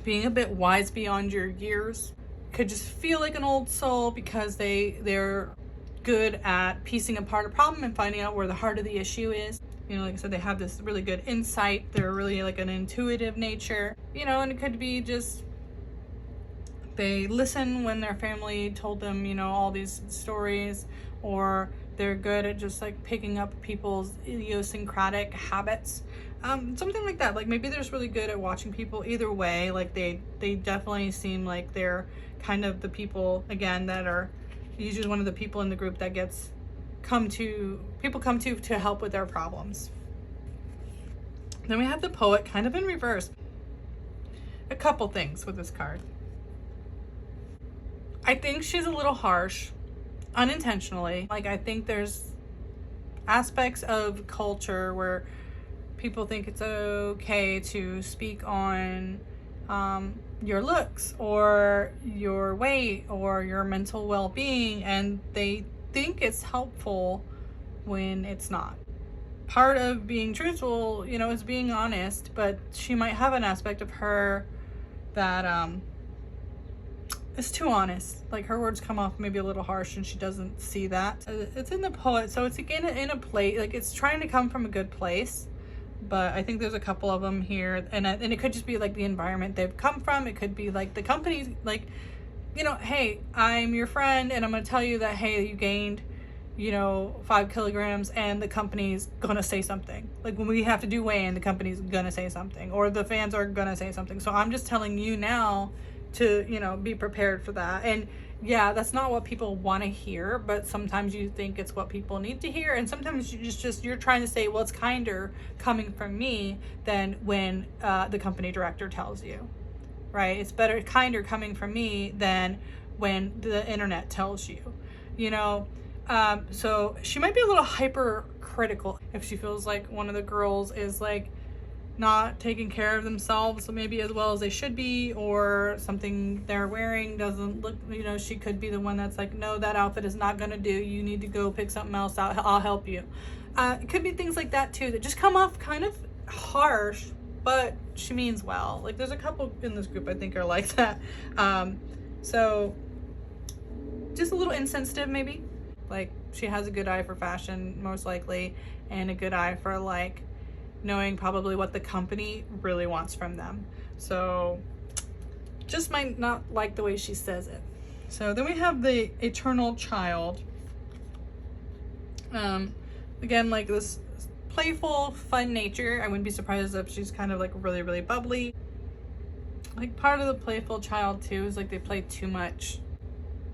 being a bit wise beyond your years. Could just feel like an old soul because they're good at piecing apart a problem and finding out where the heart of the issue is. You know, like I said, they have this really good insight. They're really like an intuitive nature, you know, and it could be just they listen when their family told them, you know, all these stories, or they're good at just like picking up people's idiosyncratic habits. Something like that. Like maybe they're just really good at watching people. Either way, like they definitely seem like they're kind of the people, again, that are usually one of the people in the group that people come to help with their problems. Then we have the Poet kind of in reverse. A couple things with this card. I think she's a little harsh, unintentionally. Like I think there's aspects of culture where people think it's okay to speak on your looks or your weight or your mental well-being, and they think it's helpful when it's not. Part of being truthful, you know, is being honest, but she might have an aspect of her that is too honest. Like her words come off maybe a little harsh and she doesn't see that. It's in the Poet, so it's again in a place, like it's trying to come from a good place, but I think there's a couple of them here, and it could just be like the environment they've come from. It could be like the company, like, you know, hey, I'm your friend and I'm gonna tell you that, hey, you gained, you know, 5 kilograms, and the company's gonna say something. Like when we have to do weigh-in, the company's gonna say something, or the fans are gonna say something. So I'm just telling you now to, you know, be prepared for that. And yeah, that's not what people want to hear, but sometimes you think it's what people need to hear, and sometimes you're trying to say, well, it's kinder coming from me than when the company director tells you, right? It's kinder coming from me than when the internet tells you, you know. So she might be a little hypercritical if she feels like one of the girls is like not taking care of themselves maybe as well as they should be, or something they're wearing doesn't look, you know, she could be the one that's like, no, that outfit is not gonna do, you need to go pick something else out, I'll help you. It could be things like that too that just come off kind of harsh, but she means well. Like there's a couple in this group I think are like that. So just a little insensitive maybe. Like she has a good eye for fashion most likely, and a good eye for like knowing probably what the company really wants from them. So just might not like the way she says it. So then we have the eternal child. Again, like this playful, fun nature. I wouldn't be surprised if she's kind of like really, really bubbly. Like part of the playful child too is like they play too much.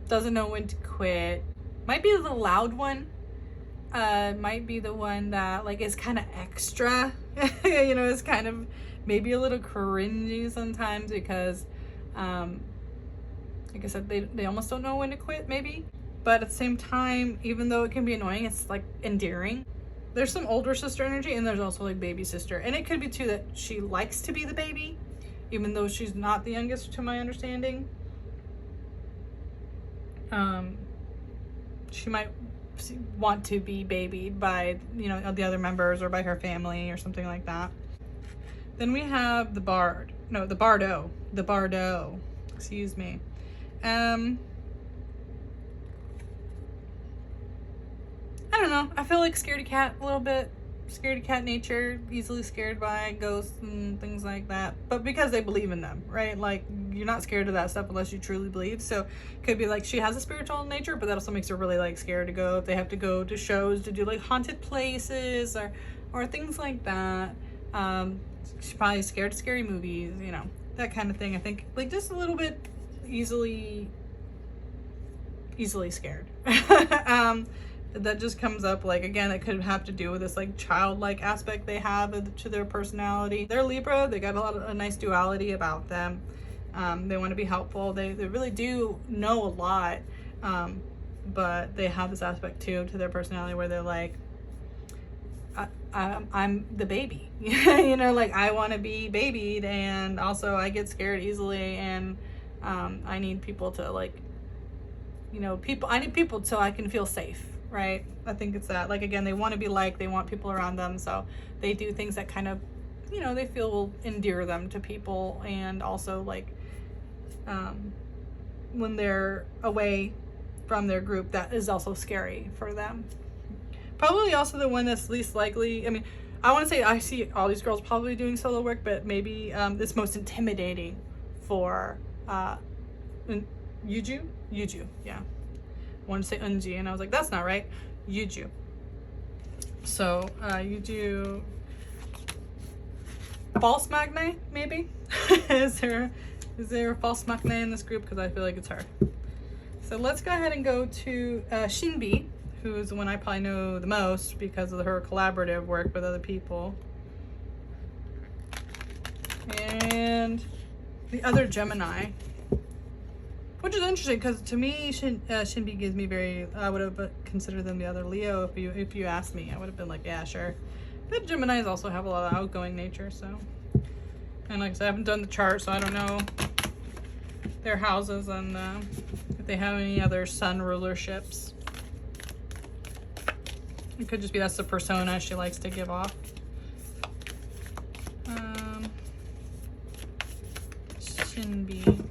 Doesn't know when to quit. Might be the loud one. Might be the one that like is kind of extra. You know, it's kind of maybe a little cringy sometimes because like I said, they almost don't know when to quit maybe. But at the same time, even though it can be annoying, it's like endearing. There's some older sister energy, and there's also like baby sister. And it could be too that she likes to be the baby, even though she's not the youngest to my understanding. She might want to be babied by, you know, the other members or by her family or something like that. Then we have the bard. No, the bardo. The bardo. Excuse me. I don't know. I feel like scaredy cat a little bit. Scaredy cat nature, easily scared by ghosts and things like that. But because they believe in them, right? Like, you're not scared of that stuff unless you truly believe. So it could be like she has a spiritual nature, but that also makes her really like scared to go if they have to go to shows to do like haunted places or things like that. She's probably scared of scary movies, you know, that kind of thing. I think like just a little bit easily scared. That just comes up, like, again, it could have to do with this like childlike aspect they have to their personality. They're Libra. They got a nice duality about them. They want to be helpful. They really do know a lot, but they have this aspect too to their personality where they're like, I'm the baby. You know, like I want to be babied, and also I get scared easily, and I need people to like, you know, I need people so I can feel safe. Right? I think it's that, like, again, they want to be liked, they want people around them, so they do things that kind of, you know, they feel will endear them to people. And also like when they're away from their group, that is also scary for them. Probably also the one that's least likely. I mean, I want to say I see all these girls probably doing solo work, but maybe it's most intimidating for Yuju, yeah. I wanted to say Umji, and I was like, that's not right. Yuju. So, Yuju. False Magne, maybe? Is there a false Magne in this group? Because I feel like it's her. So let's go ahead and go to SinB, who's the one I probably know the most because of her collaborative work with other people. And the other Gemini. Which is interesting because to me, SinB gives me very. I would have considered them the other Leo if you asked me. I would have been like, yeah, sure. But Geminis also have a lot of outgoing nature, so. And like I said, I haven't done the chart, so I don't know their houses and if they have any other sun rulerships. It could just be that's the persona she likes to give off. SinB.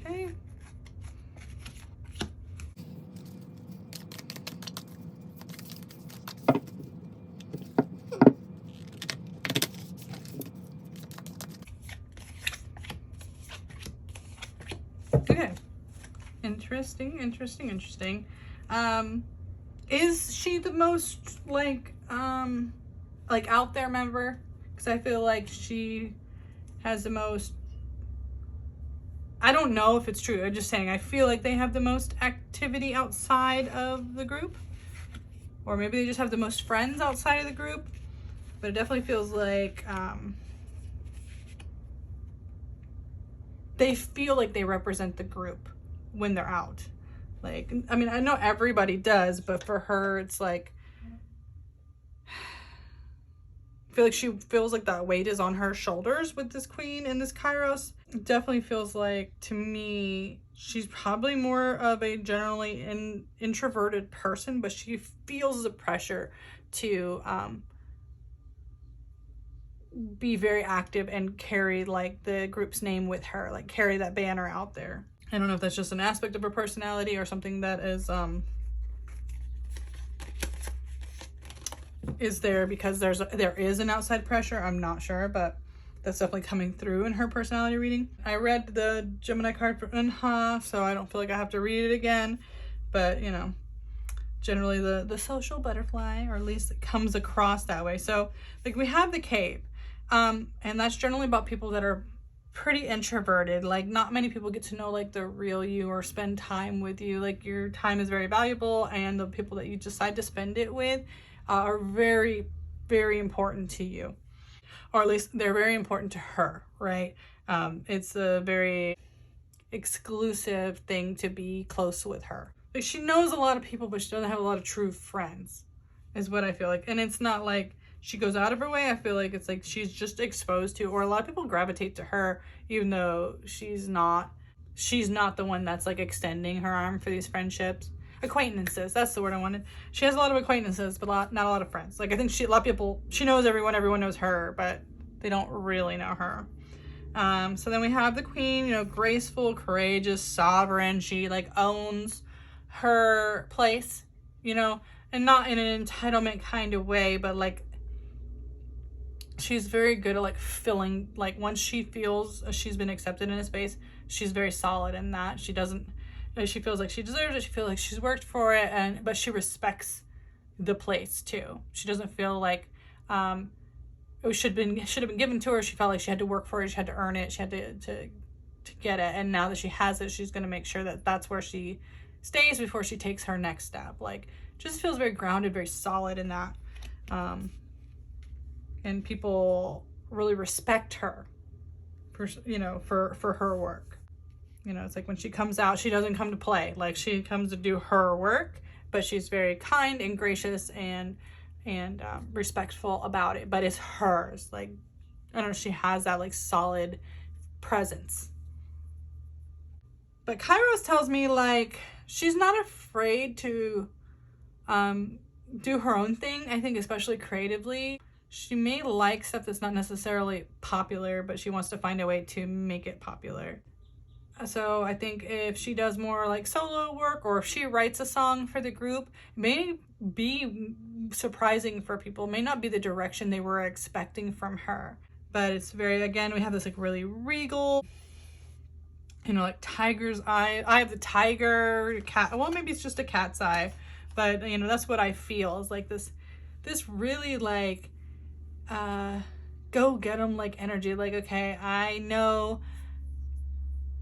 Okay. Okay. Interesting. Is she the most like out there member? Because I feel like she has the most. I don't know if it's true. I'm just saying I feel like they have the most activity outside of the group. Or maybe they just have the most friends outside of the group. But it definitely feels like they feel like they represent the group when they're out. Like, I mean, I know everybody does, but for her, it's like, I feel like she feels like that weight is on her shoulders with this queen and this Kairos. It definitely feels like, to me, she's probably more of a generally introverted person, but she feels the pressure to be very active and carry like the group's name with her, like carry that banner out there. I don't know if that's just an aspect of her personality or something that is there because there is an outside pressure. I'm not sure, but that's definitely coming through in her personality reading. I read the Gemini card for Eunha, so I don't feel like I have to read it again, but you know, generally the social butterfly, or at least it comes across that way. So like we have the cape, and that's generally about people that are pretty introverted. Like not many people get to know like the real you or spend time with you. Like your time is very valuable, and the people that you decide to spend it with are very, very important to you, or at least they're very important to her, right? It's a very exclusive thing to be close with her. Like she knows a lot of people, but she doesn't have a lot of true friends, is what I feel like. And it's not like she goes out of her way. I feel like it's like she's just exposed to, or a lot of people gravitate to her, even though she's not the one that's like extending her arm for these friendships. Acquaintances, that's the word I wanted. She has a lot of acquaintances, but not a lot of friends. Like I think a lot of people, she knows everyone knows her, but they don't really know her. So then we have the queen, you know, graceful, courageous, sovereign. She like owns her place, you know, and not in an entitlement kind of way, but like she's very good at like filling, like once she feels she's been accepted in a space, she's very solid in that. She feels like she deserves it. She feels like she's worked for it, but she respects the place too. She doesn't feel like it should have been given to her. She felt like she had to work for it. She had to earn it. She had to get it. And now that she has it, she's going to make sure that that's where she stays before she takes her next step. Like just feels very grounded, very solid in that. And people really respect her for, you know, for her work. You know, it's like when she comes out, she doesn't come to play. Like she comes to do her work, but she's very kind and gracious and respectful about it, but it's hers. Like I don't know, she has that like solid presence. But Kairos tells me like she's not afraid to do her own thing. I think especially creatively, she may like stuff that's not necessarily popular, but she wants to find a way to make it popular. So I think if she does more like solo work, or if she writes a song for the group, it may be surprising for people. It may not be the direction they were expecting from her, but it's very, again, we have this like really regal, you know, like tiger's eye. I have the tiger cat. Well, maybe it's just a cat's eye, but you know, that's what I feel is like this really like go get them like energy. Like, okay, I know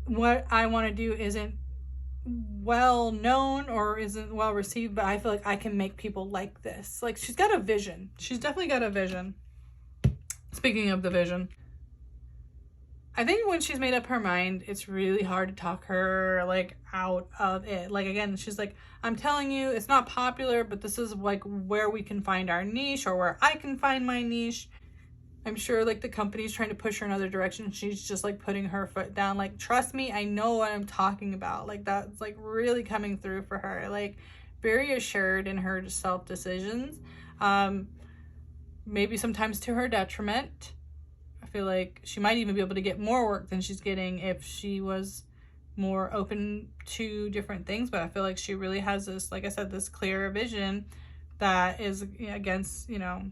what I want to do isn't well known or isn't well received, but I feel like I can make people like this. Like she's got a vision. She's definitely got a vision. Speaking of the vision, I think when she's made up her mind, it's really hard to talk her like out of it. Like again, she's like, I'm telling you, it's not popular, but this is like where we can find our niche, or where I can find my niche. I'm sure like the company's trying to push her in another direction. She's just like putting her foot down. Like, trust me, I know what I'm talking about. Like that's like really coming through for her. Like very assured in her self decisions. Maybe sometimes to her detriment. I feel like she might even be able to get more work than she's getting if she was more open to different things. But I feel like she really has this, like I said, this clear vision that is against, you know,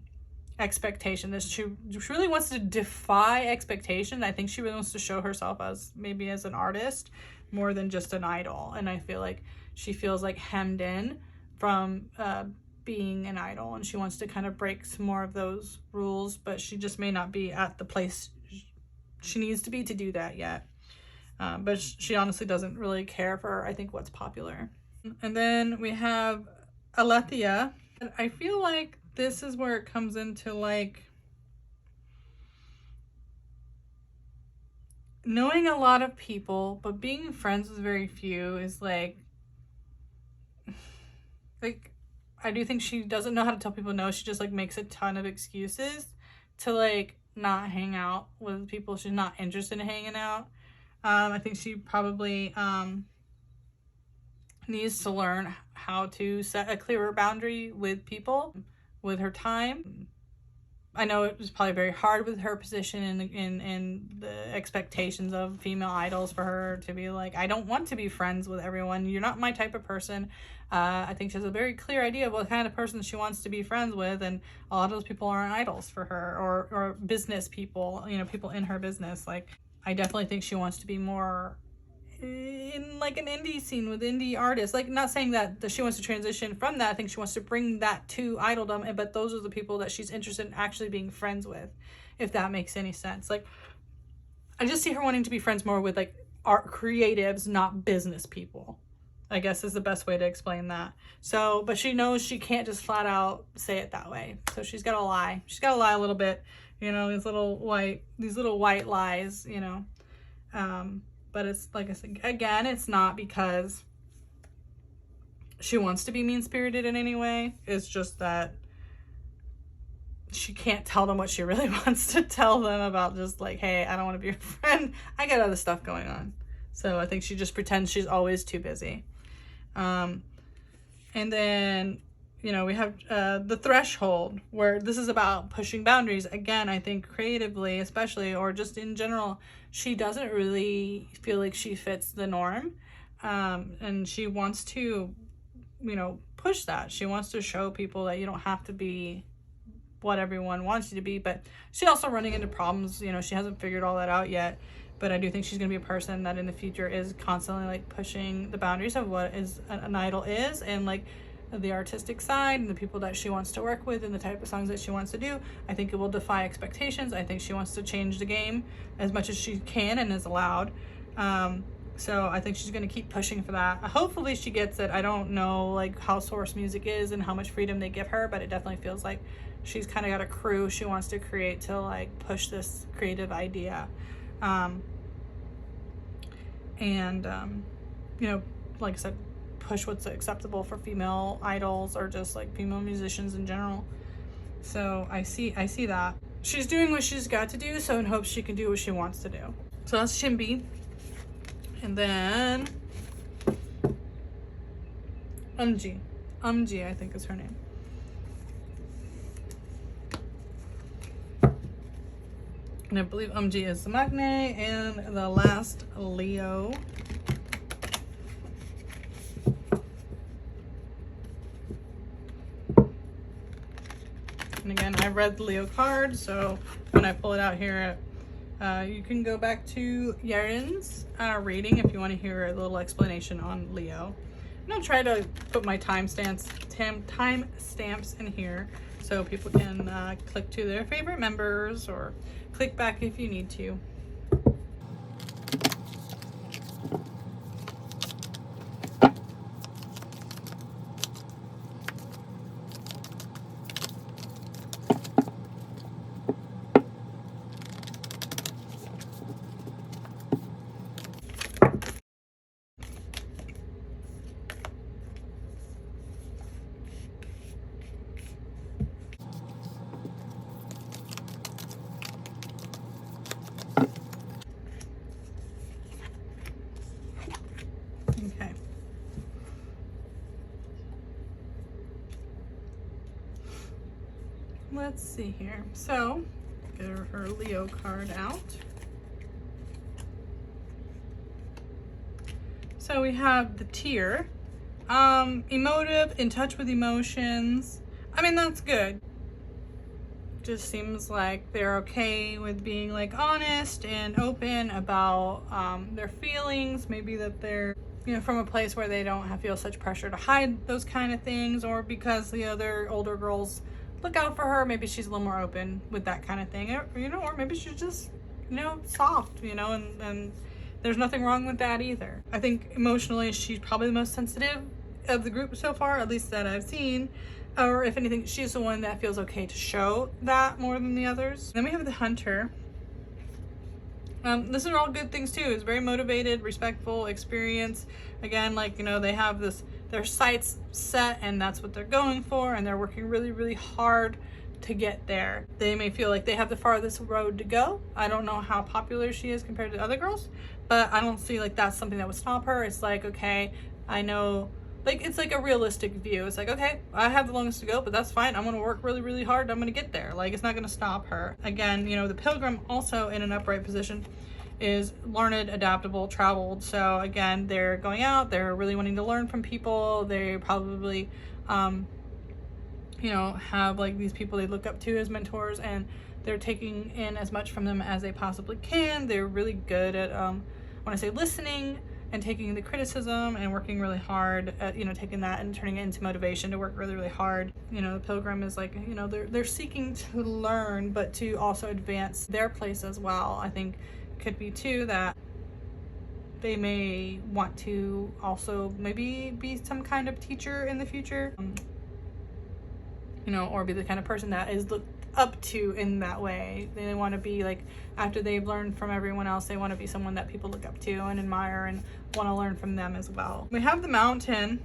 expectation. That she really wants to defy expectation. I think she really wants to show herself as maybe as an artist more than just an idol. And I feel like she feels like hemmed in from being an idol, and she wants to kind of break some more of those rules, but she just may not be at the place she needs to be to do that yet. But she honestly doesn't really care for, I think, what's popular. And then we have Alethea. I feel like this is where it comes into like knowing a lot of people, but being friends with very few is like I do think she doesn't know how to tell people no. She just like makes a ton of excuses to like not hang out with people she's not interested in hanging out. I think she probably needs to learn how to set a clearer boundary with people, with her time. I know it was probably very hard with her position in the expectations of female idols for her to be like, I don't want to be friends with everyone. You're not my type of person. I think she has a very clear idea of what kind of person she wants to be friends with, and a lot of those people aren't idols for her, or business people, you know, people in her business. Like, I definitely think she wants to be more in like an indie scene with indie artists. Like, not saying that she wants to transition from that. I think she wants to bring that to idoldom, but those are the people that she's interested in actually being friends with, if that makes any sense. Like, I just see her wanting to be friends more with like art creatives, not business people, I guess is the best way to explain that. So, but she knows she can't just flat out say it that way. So she's got to lie. She's got to lie a little bit, you know, these little white lies, you know. But it's like I said, again, it's not because she wants to be mean-spirited in any way. It's just that she can't tell them what she really wants to tell them about, just like, hey, I don't want to be your friend. I got other stuff going on. So I think she just pretends she's always too busy. And then, you know, we have the threshold, where this is about pushing boundaries. Again, I think creatively, especially, or just in general, she doesn't really feel like she fits the norm. And she wants to, you know, push that. She wants to show people that you don't have to be what everyone wants you to be. But she's also running into problems. You know, she hasn't figured all that out yet. But I do think she's going to be a person that in the future is constantly like pushing the boundaries of what is an idol is, and like the artistic side and the people that she wants to work with and the type of songs that she wants to do. I think it will defy expectations. I think she wants to change the game as much as she can and is allowed. So I think she's going to keep pushing for that. Hopefully she gets it. I don't know like how Source Music is and how much freedom they give her, but it definitely feels like she's kind of got a crew she wants to create to like push this creative idea. You know, like I said, push what's acceptable for female idols or just like female musicians in general. So I see that she's doing what she's got to do, so in hopes she can do what she wants to do. So that's SinB. And then Umji, I think is her name. And I believe Umji is the Magne and the last Leo. And again, I read the Leo card, so when I pull it out here, you can go back to Yerin's reading if you want to hear a little explanation on Leo. And I'll try to put my timestamps in here so people can click to their favorite members or click back if you need to. Okay. Let's see here. So, get her Leo card out. So we have the Tear. Emotive, in touch with emotions. I mean, that's good. Just seems like they're okay with being like honest and open about their feelings. Maybe that they're, you know, from a place where they don't feel such pressure to hide those kind of things, or because the other older girls look out for her. Maybe she's a little more open with that kind of thing, or, you know, or maybe she's just, you know, soft, you know, and there's nothing wrong with that either. I think emotionally she's probably the most sensitive of the group so far, at least that I've seen. Or if anything, she's the one that feels okay to show that more than the others. Then we have the Hunter. This are all good things too. It's very motivated, respectful, experience. Again, like, you know, they have their sights set and that's what they're going for, and they're working really, really hard to get there. They may feel like they have the farthest road to go. I don't know how popular she is compared to other girls, but I don't see like that's something that would stop her. It's like, okay, I know, like, it's like a realistic view. It's like, okay, I have the longest to go, but that's fine. I'm going to work really, really hard. I'm going to get there. Like, it's not going to stop her. Again, you know, the pilgrim also in an upright position is learned, adaptable, traveled. So again, they're going out, they're really wanting to learn from people. They probably, you know, have like these people they look up to as mentors, and they're taking in as much from them as they possibly can. They're really good at, when I say listening and taking the criticism and working really hard at, you know, taking that and turning it into motivation to work really, really hard. You know, the pilgrim is like, you know, they're seeking to learn, but to also advance their place as well. I think could be too that they may want to also maybe be some kind of teacher in the future, you know, or be the kind of person that is looked up to in that way. They want to be like, after they've learned from everyone else, they want to be someone that people look up to and admire and want to learn from them as well. We have the mountain,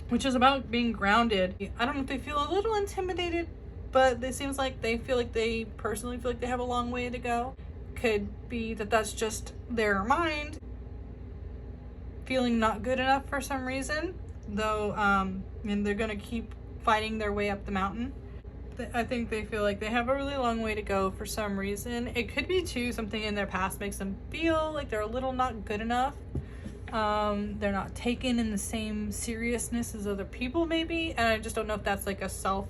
which is about being grounded. I don't know if they feel a little intimidated, but it seems like they feel like they personally feel like they have a long way to go. Could be that that's just their mind feeling not good enough for some reason, though, and they're gonna keep fighting their way up the mountain. I think they feel like they have a really long way to go for some reason. It could be too something in their past makes them feel like they're a little not good enough. They're not taken in the same seriousness as other people maybe, and I just don't know if that's like a self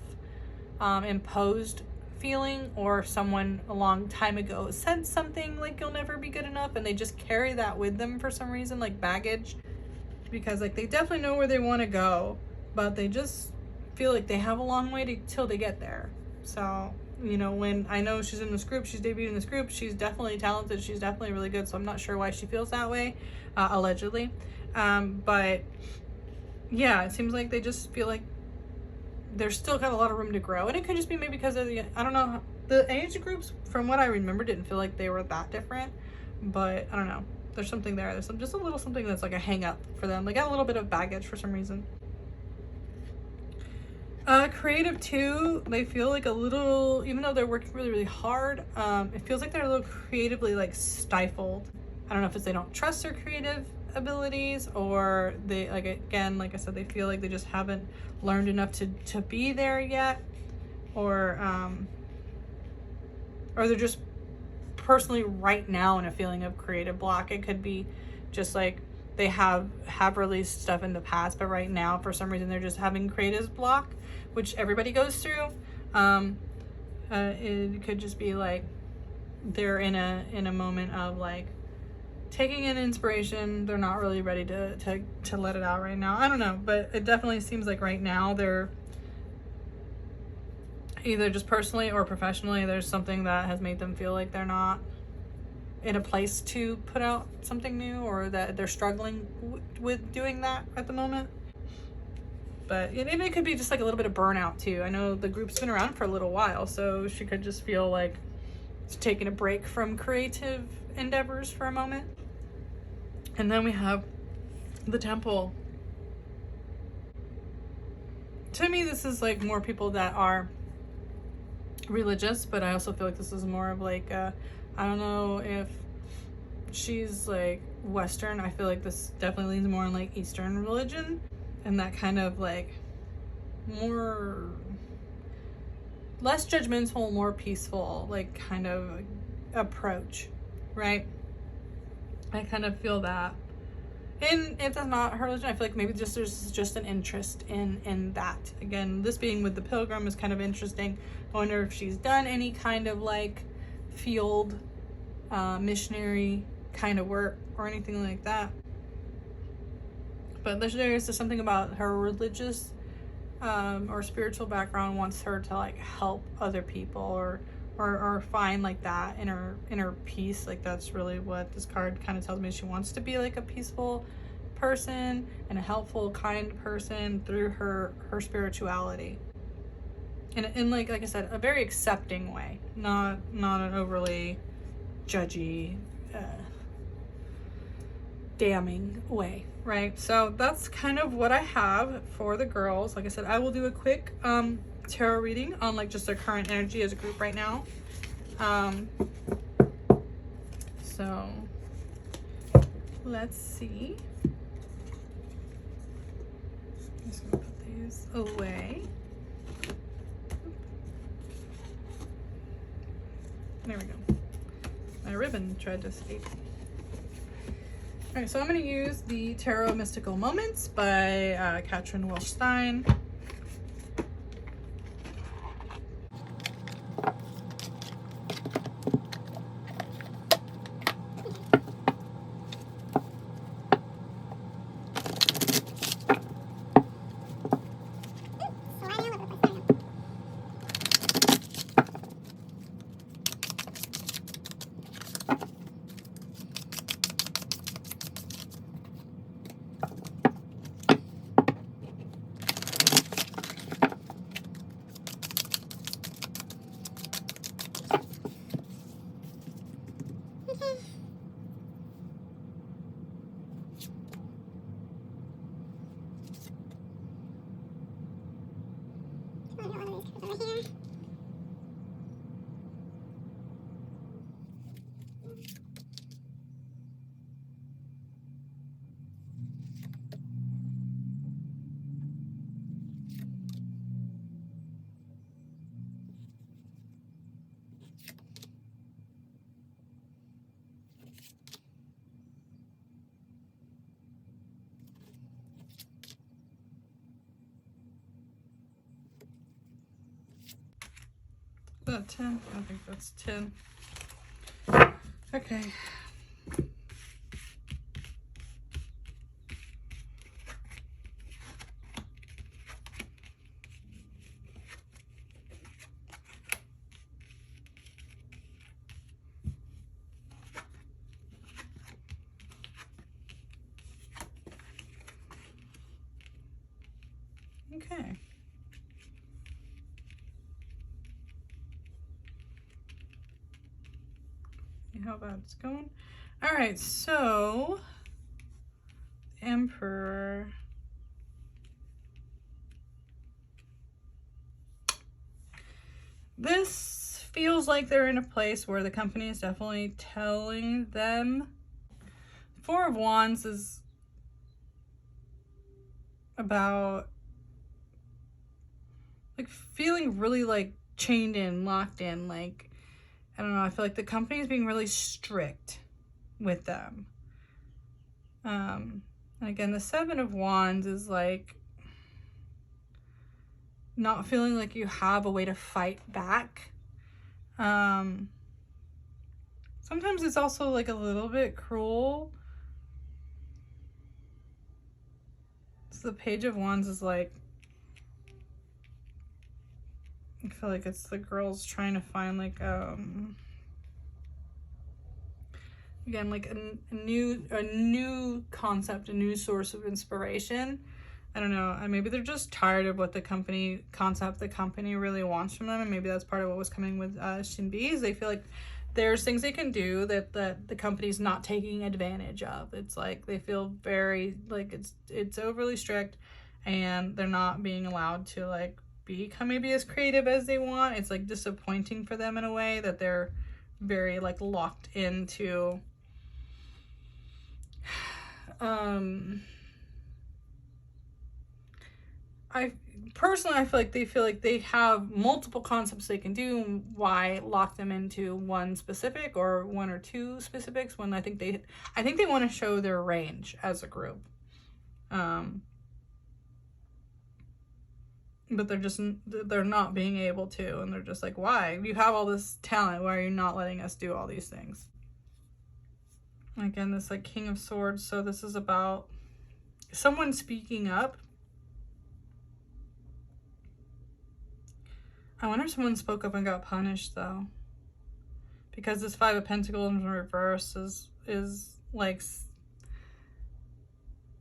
imposed feeling, or if someone a long time ago said something like you'll never be good enough, and they just carry that with them for some reason, like baggage, because like they definitely know where they want to go, but they just feel like they have a long way till they get there. So, you know, when I know she's in this group, she's debuted in this group, she's definitely talented, she's definitely really good, so I'm not sure why she feels that way, allegedly, but yeah, it seems like they just feel like there's still got a lot of room to grow, and it could just be maybe because of the, I don't know, the age groups from what I remember didn't feel like they were that different, but I don't know, there's something there, there's just a little something that's like a hang up for them. They got a little bit of baggage for some reason. Creative too, they feel like a little, even though they're working really, really hard, it feels like they're a little creatively like stifled. I don't know if it's they don't trust their creative abilities, or they, like, again, like I said, they feel like they just haven't learned enough to be there yet, or they're just personally right now in a feeling of creative block. It could be just like they have released stuff in the past, but right now for some reason they're just having creative block, which everybody goes through. It could just be like they're in a moment of like taking in inspiration. They're not really ready to let it out right now. I don't know, but it definitely seems like right now they're either just personally or professionally, there's something that has made them feel like they're not in a place to put out something new, or that they're struggling with doing that at the moment. But it could be just like a little bit of burnout too. I know the group's been around for a little while, so she could just feel like she's taking a break from creative endeavors for a moment. And then we have the temple. To me, this is like more people that are religious, but I also feel like this is more of like I don't know if she's like Western. I feel like this definitely leans more on like Eastern religion, and that kind of like more less judgmental, more peaceful, like kind of approach, right? I kind of feel that. And if that's not her religion, I feel like maybe there's just an interest in that. Again, this being with the pilgrim is kind of interesting. I wonder if she's done any kind of like field missionary kind of work or anything like that. But there's just something about her religious or spiritual background wants her to like help other people, or find like that inner peace. Like that's really what this card kind of tells me. She wants to be like a peaceful person and a helpful, kind person through her spirituality, and like I said, a very accepting way, not an overly judgy, damning way, right? So that's kind of what I have for the girls. Like I said, I will do a quick tarot reading on like just their current energy as a group right now. So let's see. I'm just gonna put these away. There we go. My ribbon tried to escape. All right, so I'm going to use the Tarot Mystical Moments by Katrin Welch-Stein. Is that 10? I think that's 10. Okay. Okay. See how that's going. All right, so Emperor. This feels like they're in a place where the company is definitely telling them. Four of Wands is about like feeling really like chained in, locked in, like, I don't know, I feel like the company is being really strict with them. And again, the Seven of Wands is like not feeling like you have a way to fight back. Sometimes it's also like a little bit cruel. So the Page of Wands is like, I feel like it's the girls trying to find like again, like a new concept, a new source of inspiration. I don't know, maybe they're just tired of what the company really wants from them, and maybe that's part of what was coming with SinB, is they feel like there's things they can do that the company's not taking advantage of. It's like they feel very like it's overly strict, and they're not being allowed to like become maybe as creative as they want. It's like disappointing for them in a way that they're very like locked into I feel like they have multiple concepts they can do. Why lock them into one specific or one or two specifics when I think they want to show their range as a group. But they're not being able to, and they're just like, why? You have all this talent, why are you not letting us do all these things? Again, this like King of Swords, so this is about someone speaking up. I wonder if someone spoke up and got punished though, because this Five of Pentacles in reverse is like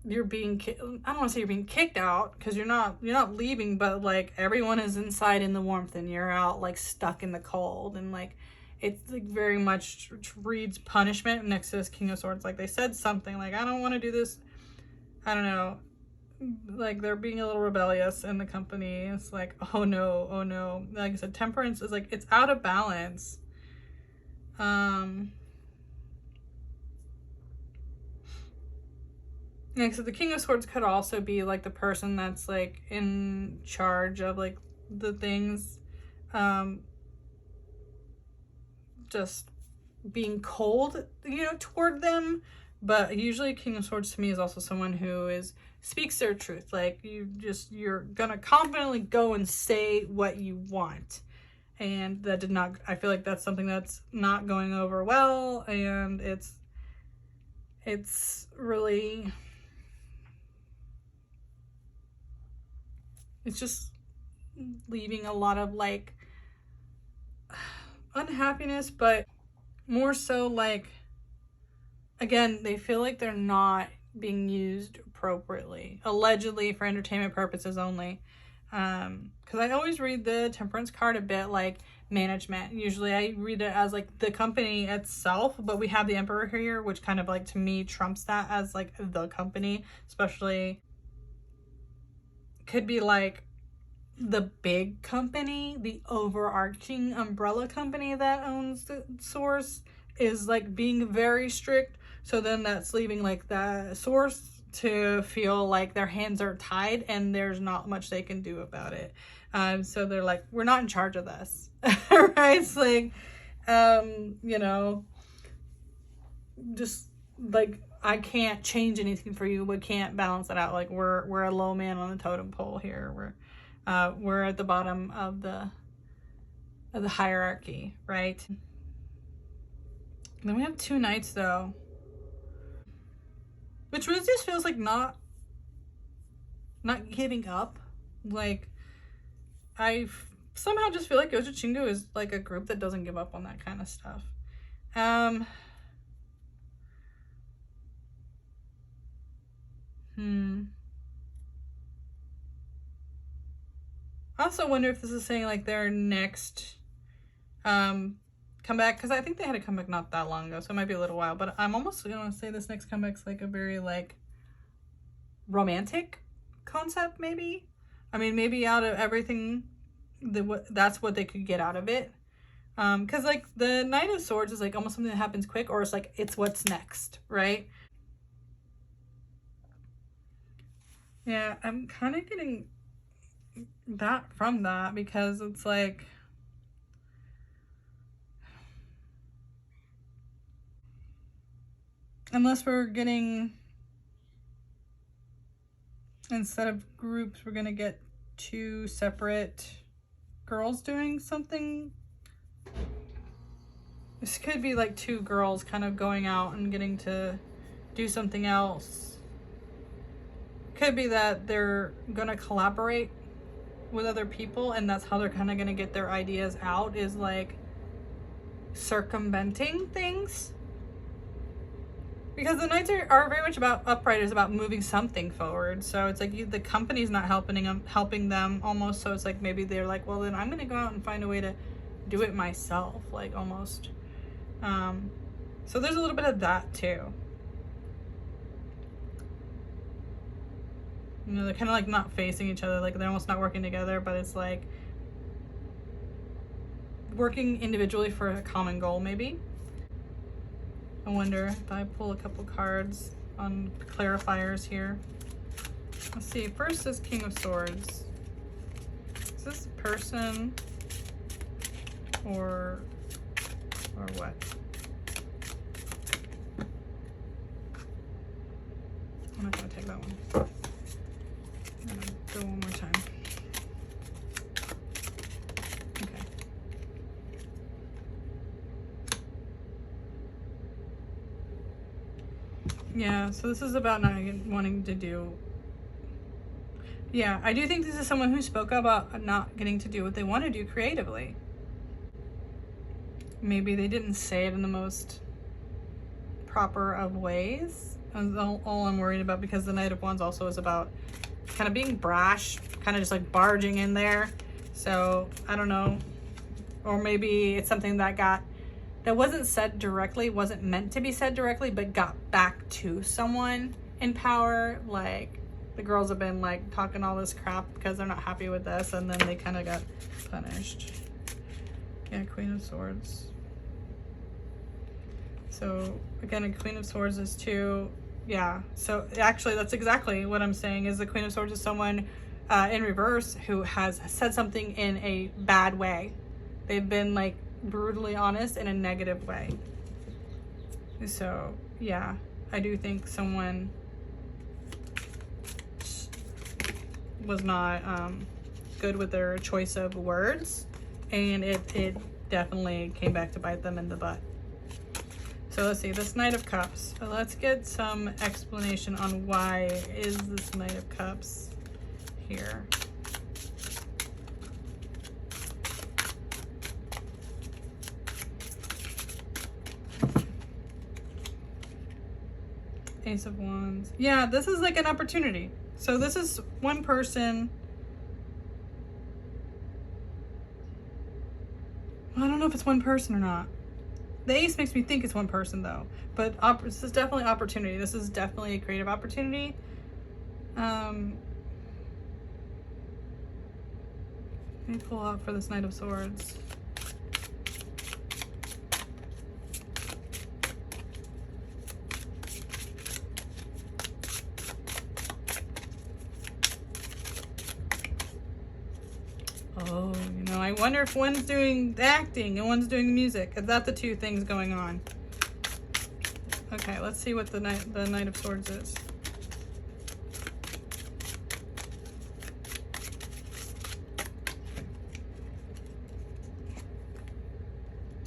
you're being, I don't want to say you're being kicked out, because you're not leaving, but like everyone is inside in the warmth and you're out like stuck in the cold, and like it's like very much reads punishment next to this King of Swords. Like they said something like, I don't want to do this, I don't know, like they're being a little rebellious in the company. It's like, oh no, oh no. Like I said, temperance is like, it's out of balance. Yeah, so the King of Swords could also be like the person that's like in charge of like the things, just being cold, you know, toward them. But usually King of Swords to me is also someone who speaks their truth. Like you're gonna confidently go and say what you want. And that did not, I feel like that's something that's not going over well. And it's really, it's just leaving a lot of like unhappiness, but more so like, again, they feel like they're not being used appropriately, allegedly for entertainment purposes only. Because I always read the temperance card a bit like management. Usually I read it as like the company itself, but we have the emperor here, which kind of like to me trumps that as like the company, especially could be like the big company, the overarching umbrella company that owns the source is like being very strict. So then that's leaving like the source to feel like their hands are tied and there's not much they can do about it. So they're like, we're not in charge of this. Right? It's like, you know, just like, I can't change anything for you. We can't balance it out. Like we're a low man on the totem pole here. We're at the bottom of the hierarchy, right? Then we have two knights though, which really just feels like not giving up. Like I somehow just feel like Yojo Chingu is like a group that doesn't give up on that kind of stuff. I also wonder if this is saying like their next comeback, because I think they had a comeback not that long ago, so it might be a little while, but I'm almost gonna say this next comeback's like a very like romantic concept, maybe. I mean, maybe out of everything, that's what they could get out of it. Because like the Knight of Swords is like almost something that happens quick, or it's like it's what's next, right? Yeah, I'm kind of getting that from that, because it's like, unless we're getting, instead of groups, we're gonna get two separate girls doing something. This could be like two girls kind of going out and getting to do something else. Could be that they're gonna collaborate with other people, and that's how they're kind of gonna get their ideas out, is like circumventing things. Because the Knights are very much about upright, is about moving something forward. So it's like the company's not helping them almost. So it's like maybe they're like, well, then I'm gonna go out and find a way to do it myself, like almost. So there's a little bit of that too. You know, they're kind of like not facing each other, like they're almost not working together, but it's like working individually for a common goal, maybe. I wonder if I pull a couple cards on clarifiers here. Let's see, first is King of Swords. Is this person or what? I'm not gonna take that one. I'm gonna go one more time. Okay. Yeah, so this is about not wanting to do. Yeah, I do think this is someone who spoke about not getting to do what they want to do creatively. Maybe they didn't say it in the most proper of ways. That's all I'm worried about, because the Knight of Wands also is about kind of being brash, kind of just like barging in there. So I don't know, or maybe it's something that wasn't said directly, wasn't meant to be said directly, but got back to someone in power. Like, the girls have been like talking all this crap because they're not happy with this, and then they kind of got punished. Yeah, Queen of Swords. So again, a Queen of Swords is 2. Yeah, so actually that's exactly what I'm saying, is the Queen of Swords is someone in reverse who has said something in a bad way. They've been like brutally honest in a negative way. So yeah, I do think someone was not good with their choice of words, and it definitely came back to bite them in the butt. So let's see, this Knight of Cups. So let's get some explanation on why is this Knight of Cups here. Ace of Wands. Yeah, this is like an opportunity. So this is one person. I don't know if it's one person or not. The ace makes me think it's one person though, but this is definitely opportunity. This is definitely a creative opportunity. Let me pull out for this Knight of Swords. Oh, you know, I wonder if one's doing the acting and one's doing the music. Is that the two things going on? Okay, let's see what the Knight of Swords is.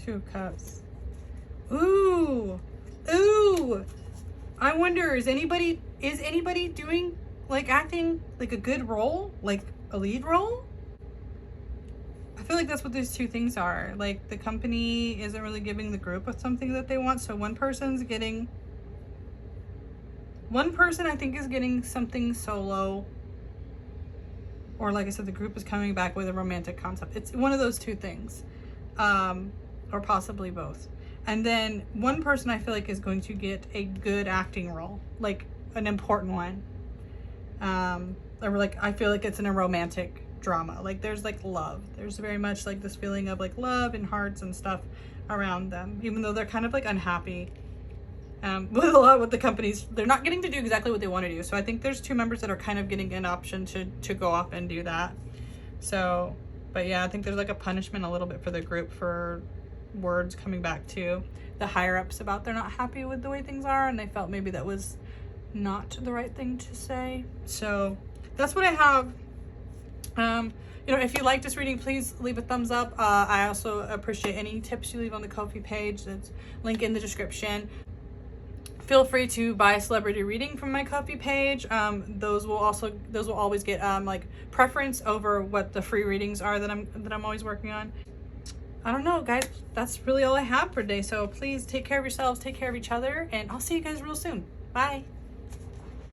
Two of Cups. Ooh, ooh. I wonder, is anybody doing like acting like a good role, like a lead role? I feel like that's what these two things are. Like the company isn't really giving the group something that they want. So one person I think is getting something solo. Or like I said, the group is coming back with a romantic concept. It's one of those two things. Or possibly both. And then one person I feel like is going to get a good acting role. Like an important one. Or like, I feel like it's in a romantic drama. Like there's like love, there's very much like this feeling of like love and hearts and stuff around them, even though they're kind of like unhappy with a lot with the companies. They're not getting to do exactly what they want to do. So I think there's two members that are kind of getting an option to go off and do that. So, but yeah, I think there's like a punishment a little bit for the group for words coming back to the higher ups about they're not happy with the way things are, and they felt maybe that was not the right thing to say. So that's what I have. You know, if you like this reading, please leave a thumbs up. I also appreciate any tips you leave on the Ko-fi page. That's link in the description. Feel free to buy a celebrity reading from my Ko-fi page. Those will always get like preference over what the free readings are that I'm always working on. I don't know, guys. That's really all I have for today. So please take care of yourselves, take care of each other, and I'll see you guys real soon. Bye.